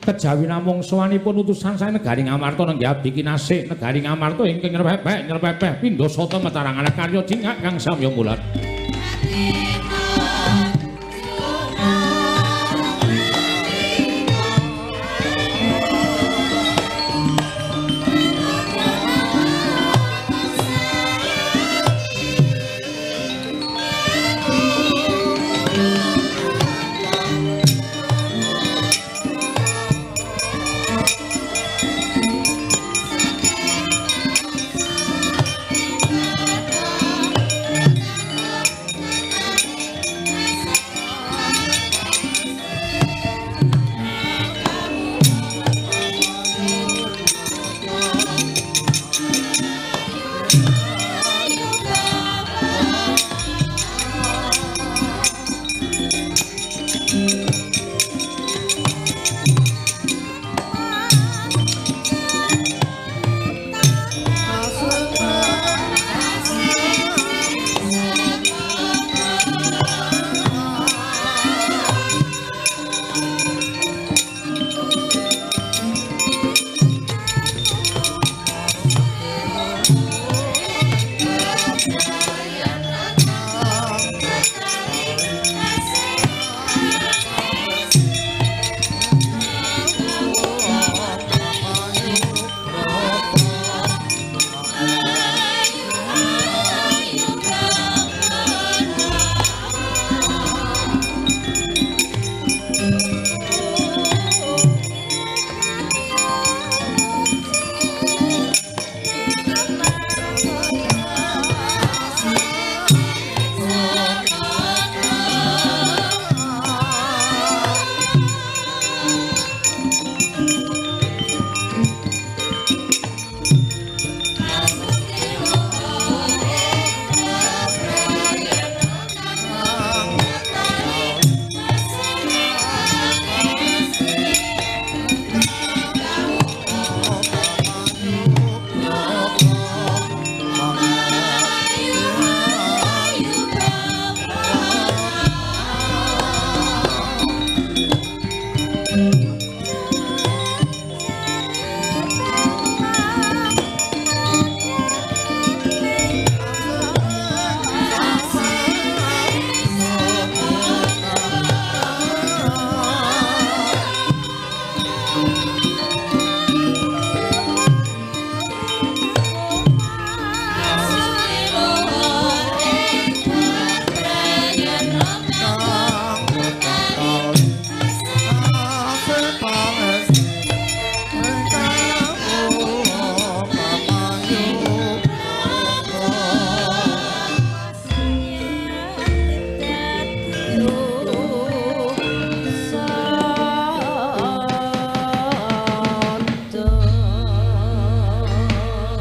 kejawi namung sawanipun utusan sae negari Ngamarta nenggih abdi kinasih negari Ngamarta ingkang nyerpepeh pindha sata matarangan karya cingak kang samya mulat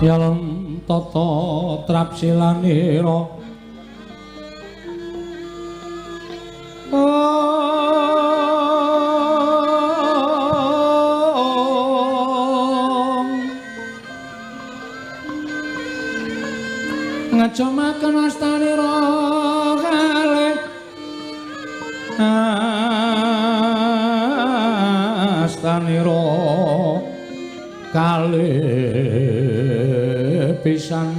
Yalem tata trapsilanira ngajamaken astanira kalih astanira kalih pisan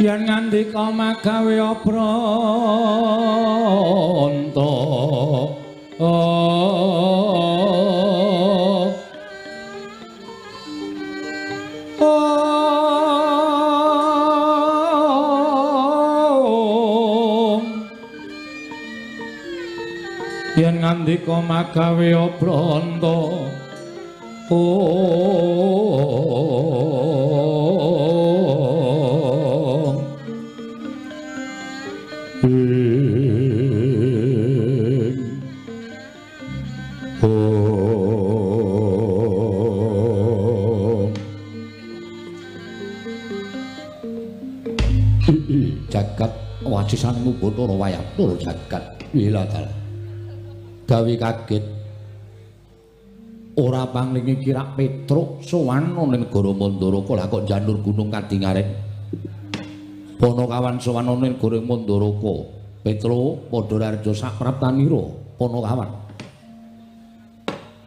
yen ngandika magawe apranta yen ngandika magawe apranta jagat wajisanmu Bathara Wayatur jagat wiladal gawe kaget ora panglingi kirak Petruk sowan ning negara Mandaraka lah kok janur gunung Kadingaren. Panakawan sowan ning negara Mandaraka. Petruk padha rarja sapraptanira Panakawan.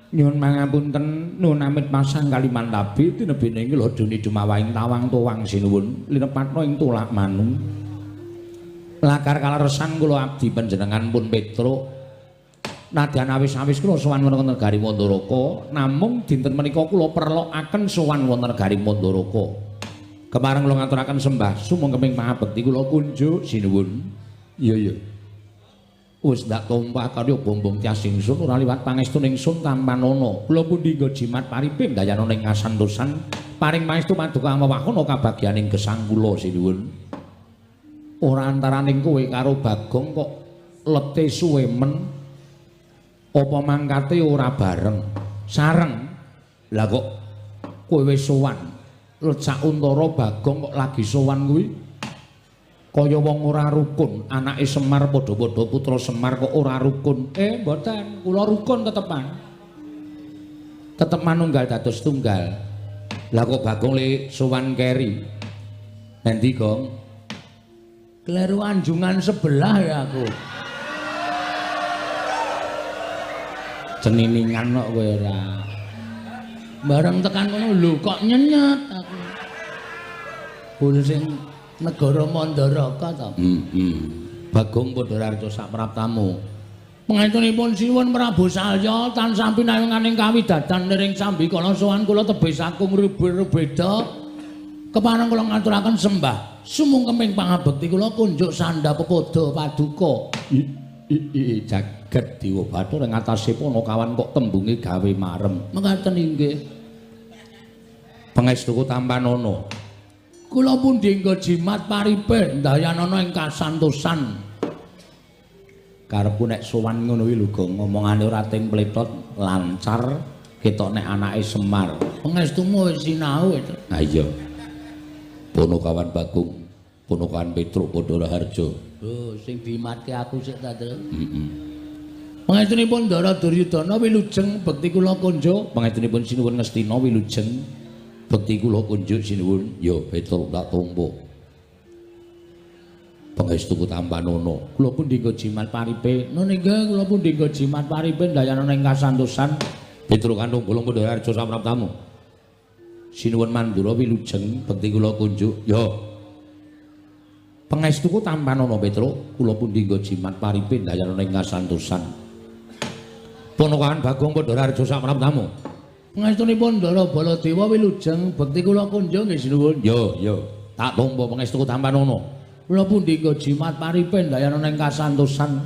Nyuwun mangapunten nuwun amit pasang Kalimantabi tinebene ing ladoni dumawahing tawang tuwang sinuwun linepatna ing tulak manung. Lakar kaleresan kula abdi panjenengan pun Petruk. Nadyan awis-awis kula sowan wonten negari Mandaraka, namung dinten menika kula perlokaken sowan wonten negari Mandaraka. Kemareng kula ngaturaken sembah sumangga pangabekti kula kunjuk sinuwun. Iya. Wis ndak tumpah kaya bombong tias ingsun ora liwat pangestu ingsun tampanana. Kula pundi nggo jimat paripin dayana ning kasantosan paring pangestu paduka mawakana kabagyaning gesang kula sinuwun. Ora antaraning kowe karo Bagong kok lete suwe men. Apa mangkate ora bareng sareng lah kok kowe wis sowan Lecak Untara Bagong kok lagi sowan kuwi kaya wong ora rukun anake Semar padha-padha putra Semar kok ora rukun mboten kula rukun tetep manunggal dados tunggal lah kok Bagong le sowan keri endi Gong kleru anjungan sebelah ya aku ceniningan kok kowe ora. Bareng tekan kono lho kok nyenyet aku. Bul sing negara Mandaraka to. Bagong padha rarja sapraptamu. Pengentunipun sinuwun Prabu Salya tansah pinayunganing kawidadan nering sambikala sowan kula tebih saking rubeda. Kepareng kula ngaturaken sembah sumungkeming pangabekti kula kunjuk sandha pepoda paduka. Jagat Dewa Bathara ing atase Panakawan kok tembunge gawe marem. Mekaten inggih. Pangestu tampanana. Kula pundi nggo jimat paripe dayanana ing kasantosan. Karepku nek sowan ngono kuwi lho Gong, ngomongane ora ting pletot, lancar, ketok nek anake Semar. Pangestumu wis sinau itu. Ha iya. Panakawan Bagong, Panakawan Petruk padha harja. Oh, sing dimatke aku sik ta, Tru. Pangestunipun Ndara Duryudana wilujeng bekti kula kunjuk. Pangestunipun sinuwun Ngastina wilujeng bekti kula kunjuk sinuwun. Ya, Petruk tak tampa. Pangestu Tampanana. Kula pundi nggo jimat paripe? Nggih, kula pundi nggo jimat paripe dayanana ing kasantosan. Petruk kandung kula padha harja sapraptamu. Sinuwun Mandura wilujeng bekti kula kunjuk. Ya. Pangestuku Tampanana Petruk, kula pundi nggo jimat paripin dayanana ing kasantosan. Panakawan Bagong padha rarja sapraptamu. Pangestunipun Ndara Baladewa wilujeng bekti kula kunjuk nggih sinuwun. Ya, tak tampa pangestuku Tampanana. Kula pundi nggo jimat paripin dayanana ing kasantosan.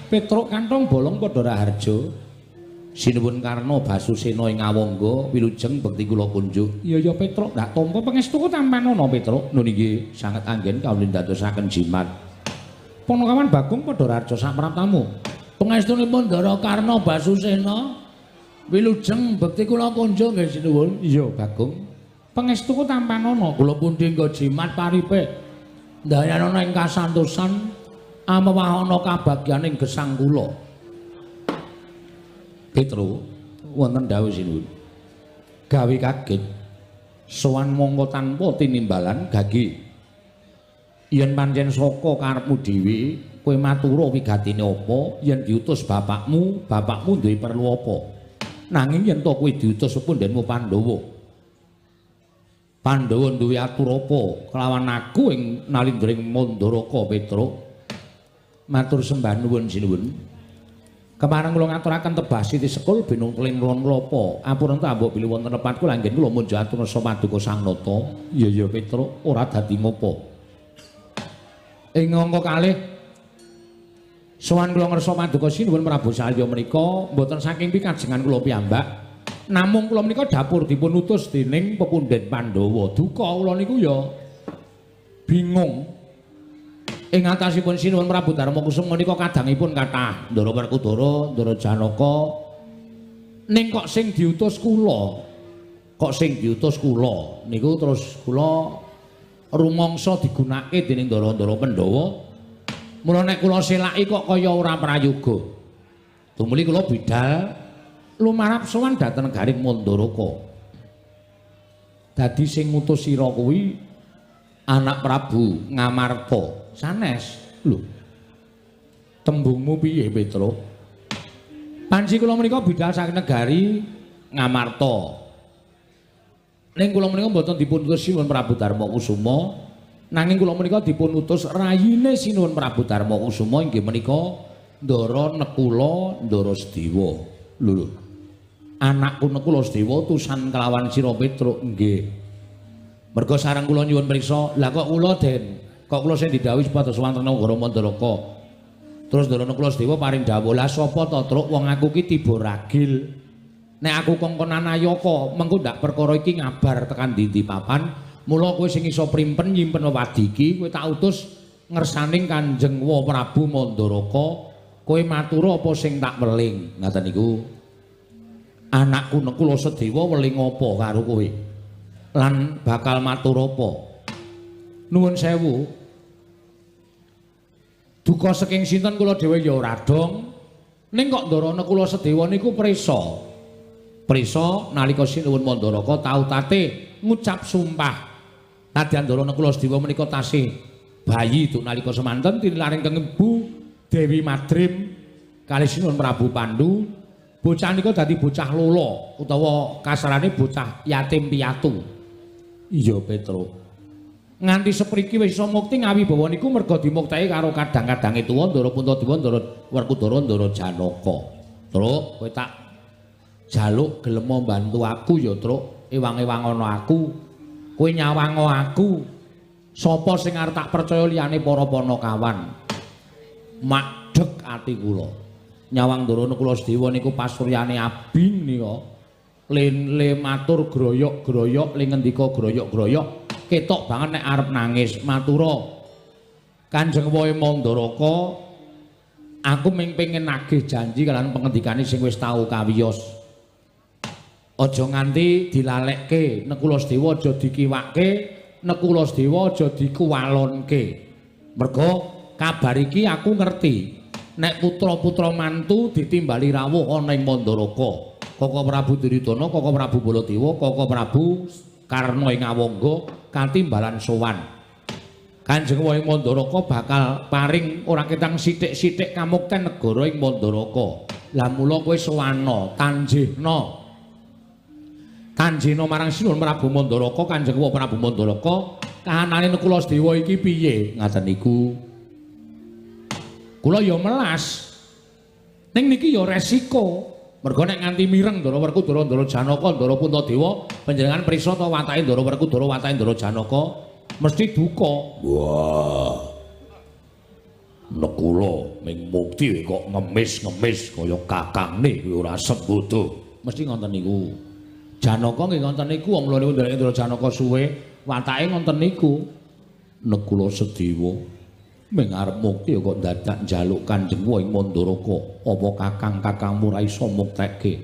Petruk kantong bolong padha harja. Sinuwun Karna Basusena ing Awangga wilujeng bekti kula kunjuk. Ya Petruk, ndak tampa pangestuku Tampanana Petruk. Nun nggih sanget anggen kawula ndadosaken jimat. Panakawan Bagong padha rarja sapraptamu. Pangestunipun Ndara Karna Basusena wilujeng bekti kula kunjuk nggih sinuwun. Iya Bagong. Pangestuku Tampanana kula pundi nggo jimat paripe dayanana ing kasantosan amawahana kabagyaning gesang kula. Petruk wonten dawuh sinuwun. Gawe kaget sowan mongko tanpa tinimbalan gage. Yen pancen saka karepmu dhewe kowe matura wigatine apa yen diutus bapakmu duwe perlu apa. Nanging yen to kowe diutus pundenmu Pandhawa. Pandhawa duwe atur apa kelawan aku ing nalindring Mandaraka Petruk. Matur sembah nuwun sinuwun. Kemareng kula ngaturaken tebah Siti Sekul binung keling kulon klapa. Ampun ta mbok bilih wonten nepatku langgen kula munjuk atur rasa paduka Sang Nata. Iya Petruk, ora dadi ngopo. Ing angka kalih sowan kula ngersa paduka sinuwun Prabu Salya menika mboten saking pikajengan kula piyambak. Namung kula menika dapur dipun utus dening pepunden Pandhawa. Duka kula niku ya bingung. Ing atasipun sinuwun Prabu Darmakusuma menika kadangipun kathah Ndara Werkudara, Ndara Janaka. Ning kok sing diutus kula? Kok sing diutus kula? Niku terus kula rumangsa digunakake dening Ndara-ndara Pandhawa. Mula nek kula selaki kok kaya ora prayoga. Tumuli kula bidhal lumarap sowan dhateng negaring Mandaraka. Dadi sing ngutus sira kuwi anak Prabu Ngamarta. Sanes. Lho. Tembungmu piye, Petruk? Panci kula menika bidhal saking negari Ngamarta. Ning kula menika mboten dipun utus Sinuwun Prabu Darma Kusuma, nanging kula menika dipun utus rayine Sinuwun Prabu Darma Kusuma inggih menika Ndara Nekula Ndara Sedewa. Lho. Anakku Nekula Sedewa utusan kelawan sira Petruk nggih. Merga sareng kula nyuwun priksa, lah kok kula Den, kok kula sing didhawuhi supados wonten negara Mandaraka. Terus Ndara Nekula Sedewa paring dawuh, "Lah sapa to, Truk? Wong aku ki tiba ragil. Nek aku kongkonan ayaka, mengko ndak perkara iki ngabar tekan ndi papan, mula kowe sing iso primpen nyimpen wewadi iki, kowe tak utus ngersaning Kanjeng Prabu Mandaraka, kowe matura apa sing tak weling." Ngaten niku. Anakku Nekula Sedewa weling apa karo kowe? Lan bakal matur apa? Nuwun sewu. Duka saking sinten kula dhewe ya ora dong. Ning kok Ndara Nekula Sedewa niku prisa. Prisa nalika Sinuwun Mandaraka tau tate ngucap sumpah. Nadyan Ndara Nekula Sedewa menika tasih bayi itu nalika semanten tinilaring kengebu Dewi Madrim kalih Sinuwun Prabu Pandhu. Bocah nika dadi bocah lolo utawa kasarane bocah yatim piatu. Iya Petruk. Nganti sepriki wis iso mukti ngawibawa niku merga dimuktake karo kadang-kadange tuwa Ndara Puntadewa Ndara Werkudara Ndara Janaka. Truk, kowe tak jaluk gelem mbantu aku ya, Truk. Ewang-ewang ana aku. Kowe nyawango aku. Sapa sing arep tak percaya liyane para Panakawan? Madheg ati kula. Nyawang Ndara Nekula Sedewa niku pasuryane abing nika. Le matur groyok-groyok, le ngendika groyok-groyok, ketok banget nek arep nangis. Matura Kanjeng Wae Mandaraka, aku mung pengin nagih janji kalian pengendikane sing wis tau kawiyos. Aja nganti dilalekke, Nekula Sedewa aja dikiwake, Nekula Sedewa aja dikuwalonke. Merga kabar iki aku ngerti. Nek putra-putra mantu ditimbali rawuh ana ing Mandaraka. Koko Prabu Duryudana, Koko Prabu Baladewa, Koko Prabu Karna ing Awangga katimbalan sowan. Kanjeng Wae Mandaraka bakal paring ora ketang sithik-sithik kamukten negara ing Mandaraka. Lah mula kowe sowana, tanjihna. Tanjihna marang Sinuwun Prabu Mandaraka, Kanjeng Wae Prabu Mandaraka, kahanane Nekula Sedewa iki piye? Ngaten niku. Kula ya melas. Ning niki ya resiko. Mergo nek nganti mireng Ndara Werkudara Ndara Janaka Ndara Puntadewa panjenengan prisa ta watake Ndara Werkudara watake Ndara Janaka mesti duka. Wah. Nekula ming mukti kok ngemis-ngemis kaya kakangne ora sembodo. Mesti ngoten niku. Janaka nggih ngoten niku wong mlane nderek Ndara Janaka suwe watake ngoten niku. Nekula Sedewa ming arep mukti kok dadak njaluk Kanjeng Wae Mandaraka. Apa kakang-kakangmu ra iso muktekke?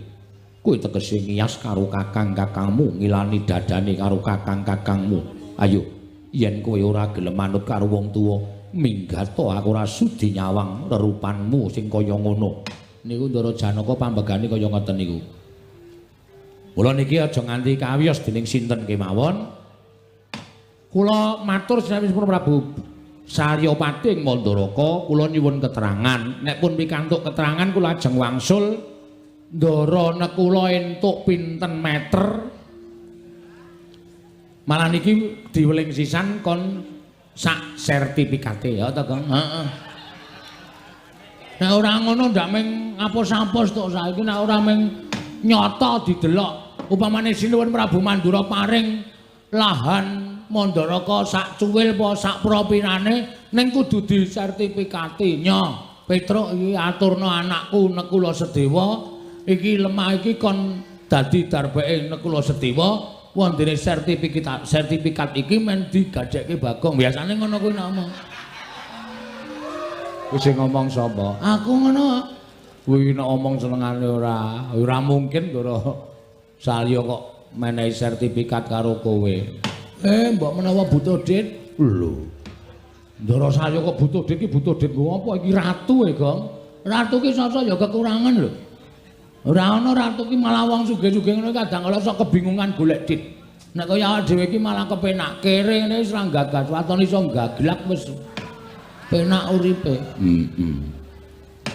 Kowe tegese ngiyas karo kakang-kakangmu, ngilani dadane karo kakang-kakangmu. Ayo, yen kowe ora gelem manut karo wong tuwa, minggat to aku ora sudi nyawang rerupanmu sing kaya ngono. Niku Ndara Janaka pambegane kaya ngoten niku. Mula niki aja nganti kawiyos dening sinten kemawon. Kula matur sinawun Prabu Saryapati ing Mandaraka, kula nyuwun keterangan. Nek pun pikantuk keterangan kula ajeng wangsul Ndara Nekula entuk pinten meter. Malah niki diweling sisan kon sak sertifikate ya to, Kang. Heeh. Nek ora ngono ndak mung apus-apus tok saiki, nek ora mung nyata didelok. Upamane Sinuwun Prabu Mandura paring lahan Mandaraka sak cuwil apa sak propirane ning kudu disertifikati. Nya, Petruk iki aturna anakku Nekula Sedewa, iki lemah iki kon dadi darbeke Nekula Sedewa, wondene sertifikat iki men digadekke Bagong. Biasane ngono kuwi ngomong. Wis ngomong sapa? Aku ngono. Kuwi nek omong senengane ora mungkin Ndara Salya kok menehi sertifikat karo kowe. Mbok menawa butuh dit. Lho. Ndara Salya kok butuh dit iki butuh dit nggo apa iki ratu Gong? Ratu ki sasa ya kekurangan lho. Ora ana ratu ki malah wong sugih-sugih ngono kadang kala sok kebingungan golek dit. Nek kaya awake dhewe iki malah kepenak kere ngene wis ra gagas, waton iso gaglak wis penak uripe.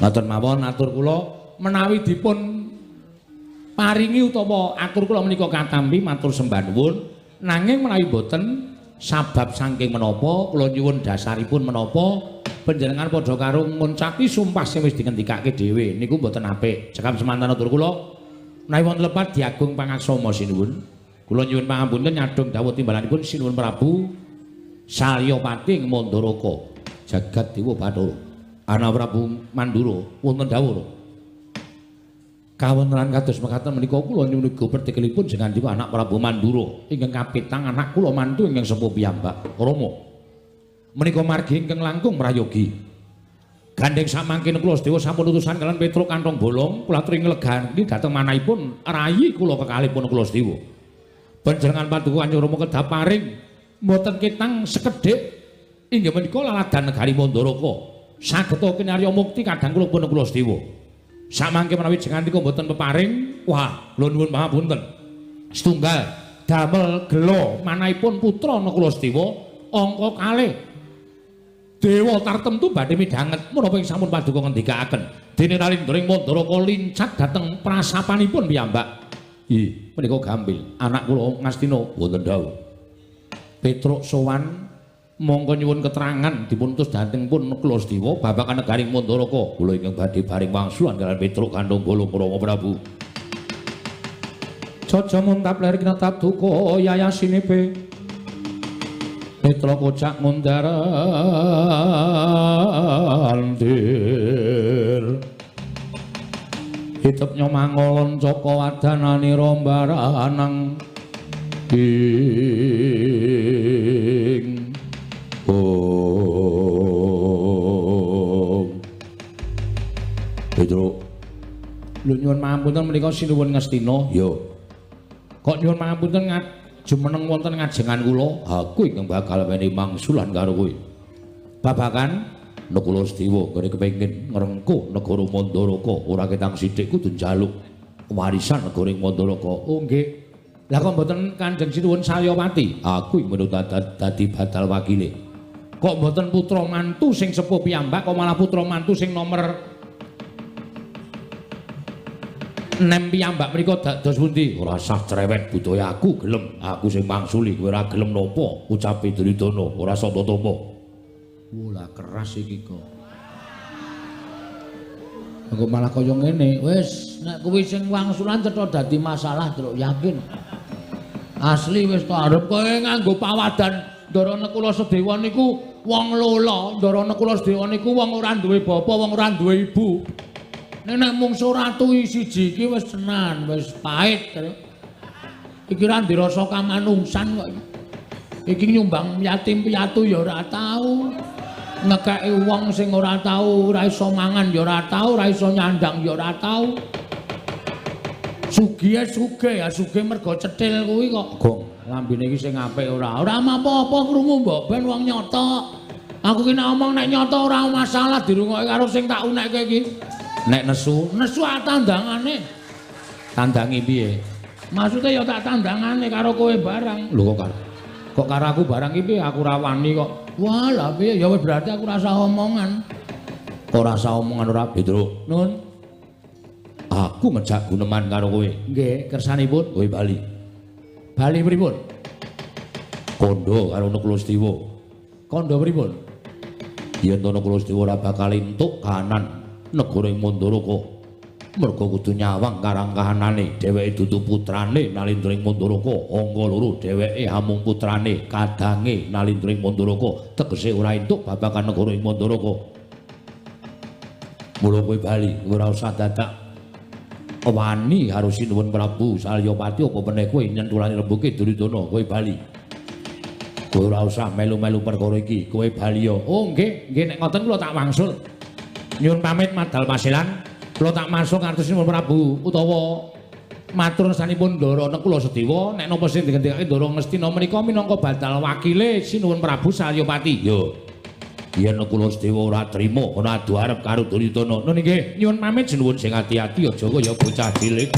Ngoten mawon atur kula menawi dipun paringi utawa atur kula menika katampi matur sembah nuwun nanging menawi boten sabab saking menapa kula nyuwun dasaripun menapa panjenengan padha karo nguncati sumpah sing wis dingendikake dhewe niku mboten apik. Cekap semanten atur kula menawi wonten lepat diagung pangaksama sinuwun. Kula nyuwun pangapunten nyadong dawuh timbalanipun sinuwun Prabu Salyapati Mandaraka jagat dewa Bathara. Ana Prabu Mandura wonten dawuh. Kawontenan kados mekaten menika kula nyuwun uga pertikelipun jenengan anak Prabu Mandura ingkang kapitang anak kula mantu ingkang sepuh piyambak Rama. Menika margi ingkang langkung prayogi. Gandeng samangkin kula Sedewa sampun utusan kalian Petruk kantong bolong kula aturi nglegani dhateng manahipun rayi kula kekalihipun kula Sedewa. Panjenengan paduka Kanjeng Rama kedah paring mboten kitang sekedhik inggih menika laladan negari Mandaraka. Sageta kinarya mukti kadang kula pun kula Sedewa. Samangke menawi jenengan mboten peparing, wah, kula nuwun pangapunten. Setunggal damel gelo manahipun putra kula Sedewa angka kalih dewa tartemtu badhe midhanget menapa ing sampun paduka ngendikaaken dene Nalindring Mandaraka lincat dhateng prasapanipun piyambak. Ih, menika gampil. Anak kula Ngastina wonten dawuh. Petruk sowan monggo nyuwun keterangan dipun utus dhateng pun kula Sedewa babagan negaring Mandaraka. Kula ingkang badhe paring wangsulan kaliyan Petruk kandung bolong Rama Prabu. Jaja muntap ler kinatap duka yayasinepe. Petruk kocak mundarandir. Hitep nyomangolon Joko wadanani rombaranang ing Petruk lho nyuwun pangapunten menika sinuwun Ngastina. Yo. Kok nyuwun pangapunten jumeneng wonten ngajengan kula, aku ingkang bakal menehi mangsulan karo kowe. Babagan Kula Sedewa kene kepengin ngrengkuh negara Mandaraka, ora ketang sithik kudu njaluk warisan negara Mandaraka. Oh nggih. Lah kok mboten Kanjeng Sinuwun Salyapati? Aku ingkang dadi batal wakile. Kok mboten putra mantu sing sepuh piyambak, kok malah putra mantu sing nomor 6 piyambak menika dados pundi? Ora sah cerewet budaya aku gelem, aku sing mangsuli kowe ora gelem napa ucape Duryudana, ora sata tapa. Wala keras iki kok. Engko malah kaya ngene, wis nek kuwi sing wangsulan cetha dadi masalah, Truk, yakin. Asli wis tak arep kowe nganggo pawadan Ndarana Kula Sedewa niku wong lola, Ndarana Kula Sedewa niku wong ora duwe bapa, wong ora duwe ibu. Nek mungsuh ratu siji iki wis tenan, wis pahit. Iki ra dirasa kamanungsan kok. Iki nyumbang yatim piatu ya ora tau. Ngekeki wong sing ora tau, ora iso mangan ya ora tau, ora iso nyandang ya ora tau. Sugih ya sugih mergo cethil kuwi kok. Gong, lambene iki sing apik ora. Ora apa-apa krungu mbok ben wong nyata. Aku ki nek omong nek nyata ora masalah dirungokke karo sing tak unekke iki. Nek nesu tandangane. Tandangi piye? Maksude ya tak tandangane karo kowe barang. Lho kok karo aku barang iki piye? Aku ora wani kok. Wah, lah piye ya wis berarti aku rasa omongan. Ora rasa omongan ora, Petruk. Nun. Aku ngejak guneman karo kowe. Nggih, kersanipun kowe bali. Bali pripun? Kondo karo Kula Sedewa. Kondo pripun? Yen to Kula Sedewa ora bakal entuk kahanan negara Mandaraka. Mergo kudu nyawang karang kahanane, dheweke dudu putrane Nalindring Mandaraka, angka loro dheweke amung putrane kadange Nalindring Mandaraka, tegese ora entuk babagan negara Mandaraka. Mula kowe bali, ora usah dadak wani karo Sinuwun Prabu Salyapati apa meneh kowe nyentulani rembuke Duryudana, kowe bali. Kowe ora usah melu-melu perkara iki, kowe bali ya. Oh nggih, nek ngoten kula tak wangsul. Nyuwun pamit madal pasilan. Kula tak masuk ngartos Sinuwun Prabu utawa matur sanipun Ndarana Kula Sedewa nek napa sing digendikake Ndara Ngastina menika minangka batal wakile Sinuwun Prabu Salyapati. Yo. yen kula Sedewa ora trima ana adu arep karo Duryudana. Nun nggih nyuwun pamit jenuwun sing ati-ati aja kaya bocah cilik.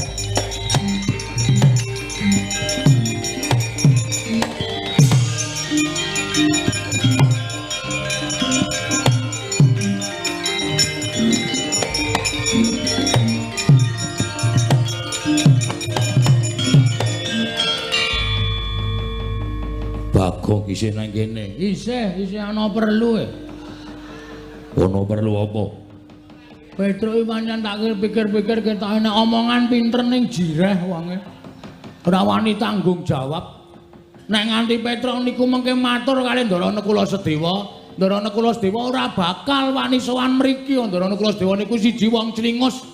Bagong isih nang kene. Isih ana perlu e. Ono perlu apa? Petruk iki pancen tak pikir-pikir ketok enek omongan pinter ning jireh wonge. Ora wani tanggung jawab. Nek nganti Petruk niku mengke matur kali Ndarana Kula Sedewa, Ndarana Kula Sedewa ora bakal wani sowan mriki. Ndarana Kula Sedewa niku siji wong clingus.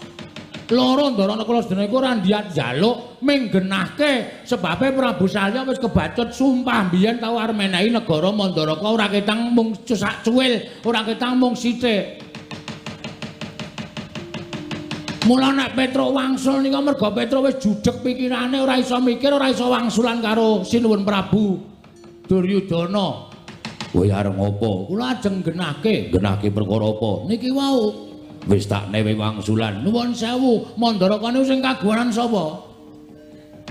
Loro Ndarana Kula Sedewa niku ora ndiyat njaluk ming genahke sebabe Prabu Salya wis kebacut sumpah biyen tau arep menehi negara Mandaraka ora ketang mung sak cuwil, ora ketang mung sithik. Mula nek Petruk wangsul nika merga Petruk wis judheg pikirane ora iso mikir, ora iso wangsulan karo Sinuwun Prabu Duryudana. Kowe arep ngopo? Kula ajeng genahke perkara apa? Niki wau wis tak newe wangsulan. Nuwun sewu, Mandaraka niku sing kagungan sapa?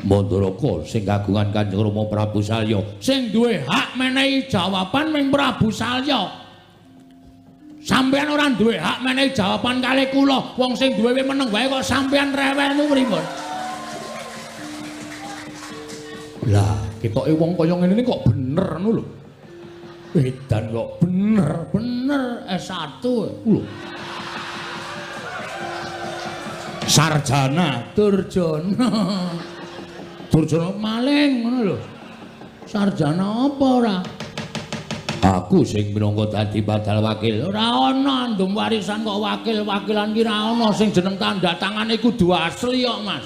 Mandaraka sing kagungan Kanjeng Rama Prabu Salya. Sing duwe hak menehi jawaban ming Prabu Salya. Sampeyan ora duwe hak menehi jawaban kalih kula. Wong sing duwe meneng wae kok sampeyan rewel niku pripun? Lah, ketoke wong kaya ngene iki kok bener ngono lho. Edan kok bener S1 lho. Sarjana Durjana. Durjana maling ngono lho. Sarjana apa ora? Aku sing minangka dadi badal wakil. Ora ana ndum warisan kok wakil-wakilan ki ora ana sing jeneng tanda tangane kudu asli kok, Mas.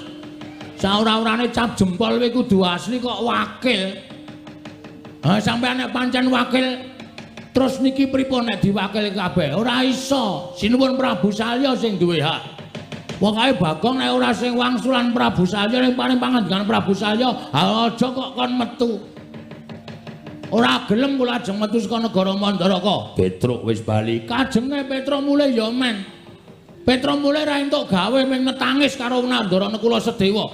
Saora-orane cap jempol kuwi kudu asli kok wakil. Ha sampeyan nek pancen wakil terus niki pripun nek diwakil kabeh? Ora iso. Sinuwun Prabu Salya sing duwe hak. Pokoke Bagong nek ora sing wangsulan Prabu Salya ning paring pangandikan Prabu Salya, aja kok kon metu. Ora gelem kula ajeng metu saka negara Mandaraka. Petruk wis bali. Kajenge Petruk mulih ya men. Petruk mulih ra entuk gawe ming netangis karo Ndarana Kula Sedewa.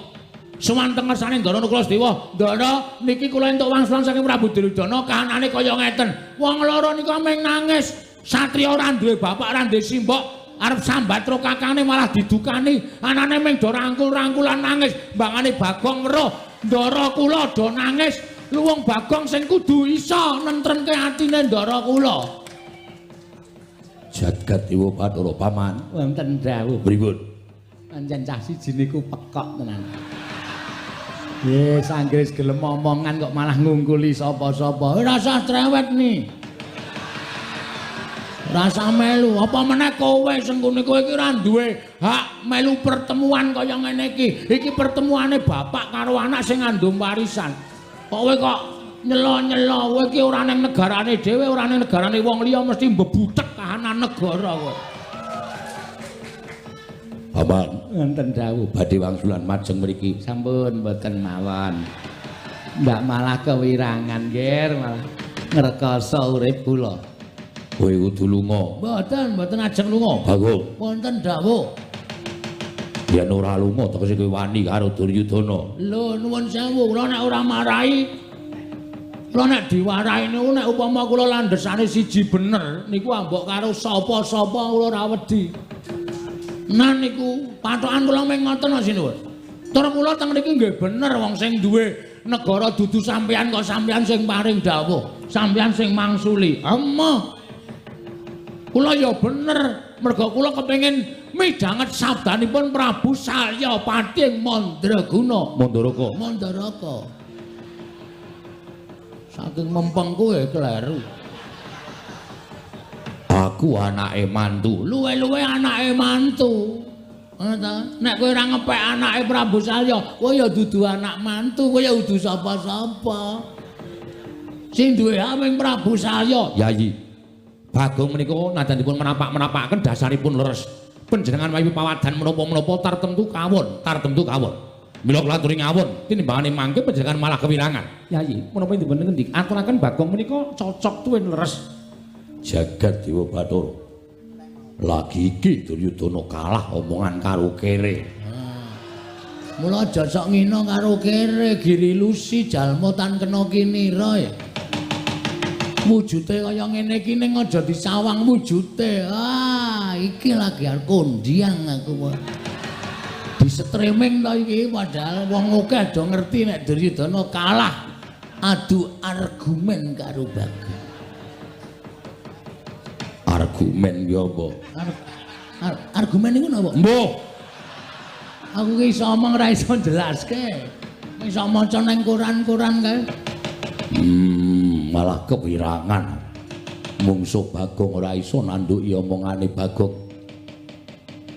Sumanten ngersane Ndarana Kula Sedewa, "Ndara, niki kula entuk wangsulan saking Prabu Duryudana, kahanane kaya ngeten. Wong loro nika ming nangis. Satriya ora duwe bapak, ora duwe simbok." Arep sambat ro kakane malah didukani, anane ming do rangkul-rangkulan nangis. Mbangane Bagong weruh Ndara kula do nangis. Luwung Bagong sing kudu iso nentrenke atine Ndara kula. Jagat Dewa Bathara Paman. Wonten dawuh pripun? Pancen cah siji niku pekok tenan. Yes, anggris gelem omongan kok malah ngungkuli sapa-sapa. Ora usah cerewet ni. Rasa melu, apa meneh kowe sing ngene kowe iki ora duwe hak melu pertemuan kaya ngene iki. Iki pertemuane bapak karo anak sing ngandum warisan. Kowe kok nyelo-nyelo, kowe iki ora ning negarane dhewe, ora ning negarane wong liya mesti mbebutek kahanan negara kowe. Bapak wonten dawuh badhe wangsulan majeng mriki. Sampun mboten mawon. Ndak malah kewirangan, Ger, malah ngrekoso urip kula. Kowe kudu lunga. Mboten ajeng lunga. Bagus. Wonten dawuh. Yen ora lunga tegese kowe wani karo Duryudana. Lho nuwun sewu, kula nek ora marahi. Kula nek diwarahi niku nek upama kula landhesane siji bener, niku ambok karo sapa-sapa kula ora wedi. Nah niku patokan kula mung ngoten sinuwun. Tur kula teng mriki nggih bener wong sing duwe negara dudu sampeyan kok sampeyan sing paring dawuh, sampeyan sing mangsuli. Emoh. Kula ya bener, merga kula kepengin midhanget sabdanipun Prabu Salya Pating Mandraguna. Mandaraka. Saking mempeng kowe kleru. Aku anake mantu, luwe-luwe anake mantu. Ngono ta? Nek kowe ora ngepek anake Prabu Salya, kowe ya dudu anak mantu, kowe ya dudu sapa-sapa. Sing duwe aming Prabu Salya, Yayi. Bagong menika nadanipun menapak-menapakaken dasaripun leres. Panjenengan wayu pawadan menapa-menapa tartemtu kawon. Mila kula aturi ngawon, tinimbangane mangke panjenengan malah kewirangan. Yayi, menapa dipun ngendi? Aturaken Bagong menika cocok tuwin leres. Jagat Dewa Bathara. Lagi iki Duryudana kalah omongan karo kere. Mula aja sok ngina karo kere, Giri Lusi jalma tan kena kinira ya. Wujute kaya ngene iki ning aja disawang wujute. Ah, iki lagi arep kondiang aku. Di streaming to iki padahal wong akeh do ngerti nek Duryudana kalah adu argumen karo Bagong. Argumen ki apa? Argumen iku napa? Mbuh. Aku ki iso omong ora iso jelaske. Iso maca nang koran-koran kae. Malah kepirangan. Mungsuh Bagong ora iso nanduki omongane Bagong.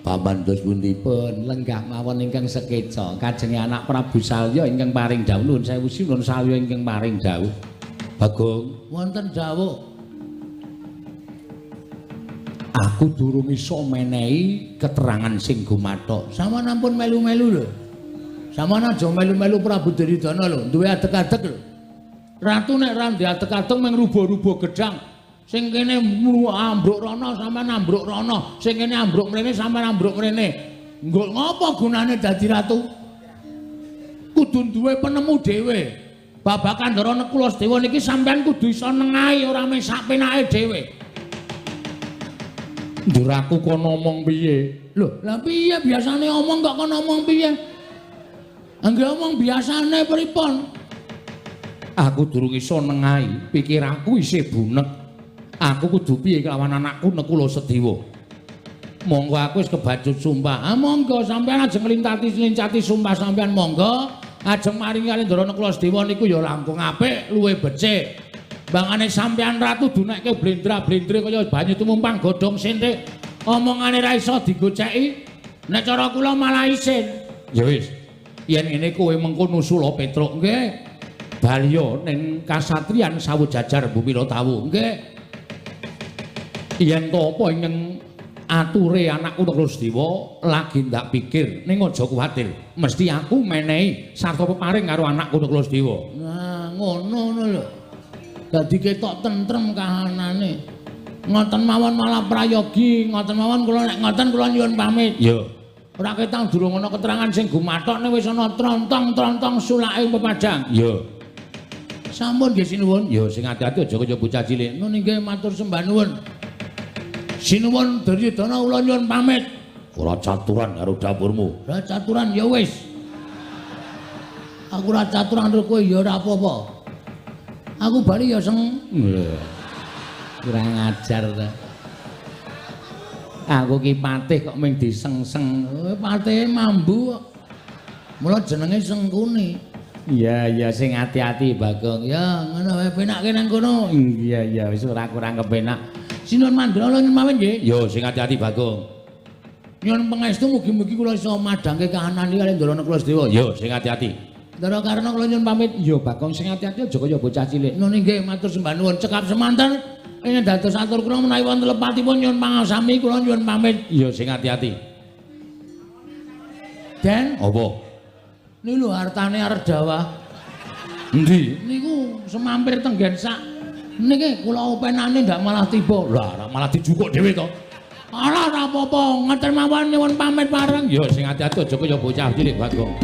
Paman dos pundipun lenggah mawon ingkang sekeca kajenge anak Prabu Salya ingkang paring dawuh nuwun sewu sinuwun Salya ingkang paring dawuh. Bagong, wonten dawuh. Aku durung iso menehi keterangan sing gumathok. Sampeyan ampun melu-melu lho. Sampeyan aja melu-melu Prabu Duryudana lho, duwe adeg-adeg lho. Ratu nek ra ndek adeg-adeg mung rubo-rubo gedang. Sing kene ambruk rono sampeyan ambruk rono, sing kene ambruk mrene sampeyan ambruk mrene. Nggo ngopo gunane dadi ratu? Kudu duwe penemu dhewe. Babakan Ndara Nekulasedewa niki sampeyan kudu iso nengahi ora mesak penake dhewe. Ndur aku kono omong piye? Lho, lah piye biasane omong kok kono omong piye? Anggere omong biasane pripun? Aku durung iso nengahi, pikir aku isih bunek. Aku kudu piye kelawan anakku Nekulasedewa? Monggo aku wis kebacut sumpah. Ah monggo sampean ajeng nglintati sumpah sampean monggo. Ajeng maringi kali Ndara Nekulasedewa niku ya langkung apik, luwih becik. Bangane sampean ratu dunekke blendra-blendre kaya banyu tumumpang godhong sintik. Omongane ra iso digoceki. Nek cara kula malah isin. Ya wis. Yen ngene kowe mengko nusula Petruk nggih. Balya ning kasatriyan Sawujajar Bumila Tawu nggih. Yen to apa ingkang ature anakku Nekulasedewa lagi ndak pikir ning aja kuwatir. Mesti aku menehi sarta peparing karo anakku Nekulasedewa. Nah, ngono lho. Dadi ketok tentrem kahanane. Ngoten mawon malah prayogi, ngoten mawon kula nek ngoten kula nyuwun pamit. Yo. Ora ketang durung ana keterangan sing gumathok wis ana trontong-trontong sulake pepadang. Yo. Sampun nggih sinuwun. Yo sing ati-ati aja kaya bocah cilik. Nun nggih matur sembah nuwun. Sinuwun Duryudana kula nyuwun pamit. Ora caturan karo dapurmu. Ora caturan ya wis. Aku ora caturan karo kowe ya ora apa-apa. Aku bali ya seng. Kurang ajar ta. Aku ki patih kok mung disengseng. Patihe mambu kok. Mula jenenge Sengkuni. Iya sing ati-ati Bagong. Ya ngono wae penake nang kono. Iya wis ora kurang kepenak. Sinuwun mandala nyuwun pamit nggih. Ya sing ati-ati Bagong. Nyuwun pangestu mugi-mugi kula iso madhangke kahanan iki kali Ndara Nekulasedewa. Ya sing ati-ati. Ndara Karna kula nyuwun pamit. Ya Bagong sing ati-ati aja kaya bocah cilik. Nun nggih matur sembah nuwun cekap semanten. Ing dados atur kula menawi wonten lepatipun nyuwun pangasami kula nyuwun pamit. Ya sing ati-ati. Den, apa? Niku lho hartane arep dawah. Endi? Niku semampir tenggen sak. Niki kula openane ndak malah tiba. Lah malah dijukuk dhewe to. Ala ora apa-apa, ngoten mawon nyuwun pamit bareng. Ya sing ati-ati aja kaya bocah cilik Bagong.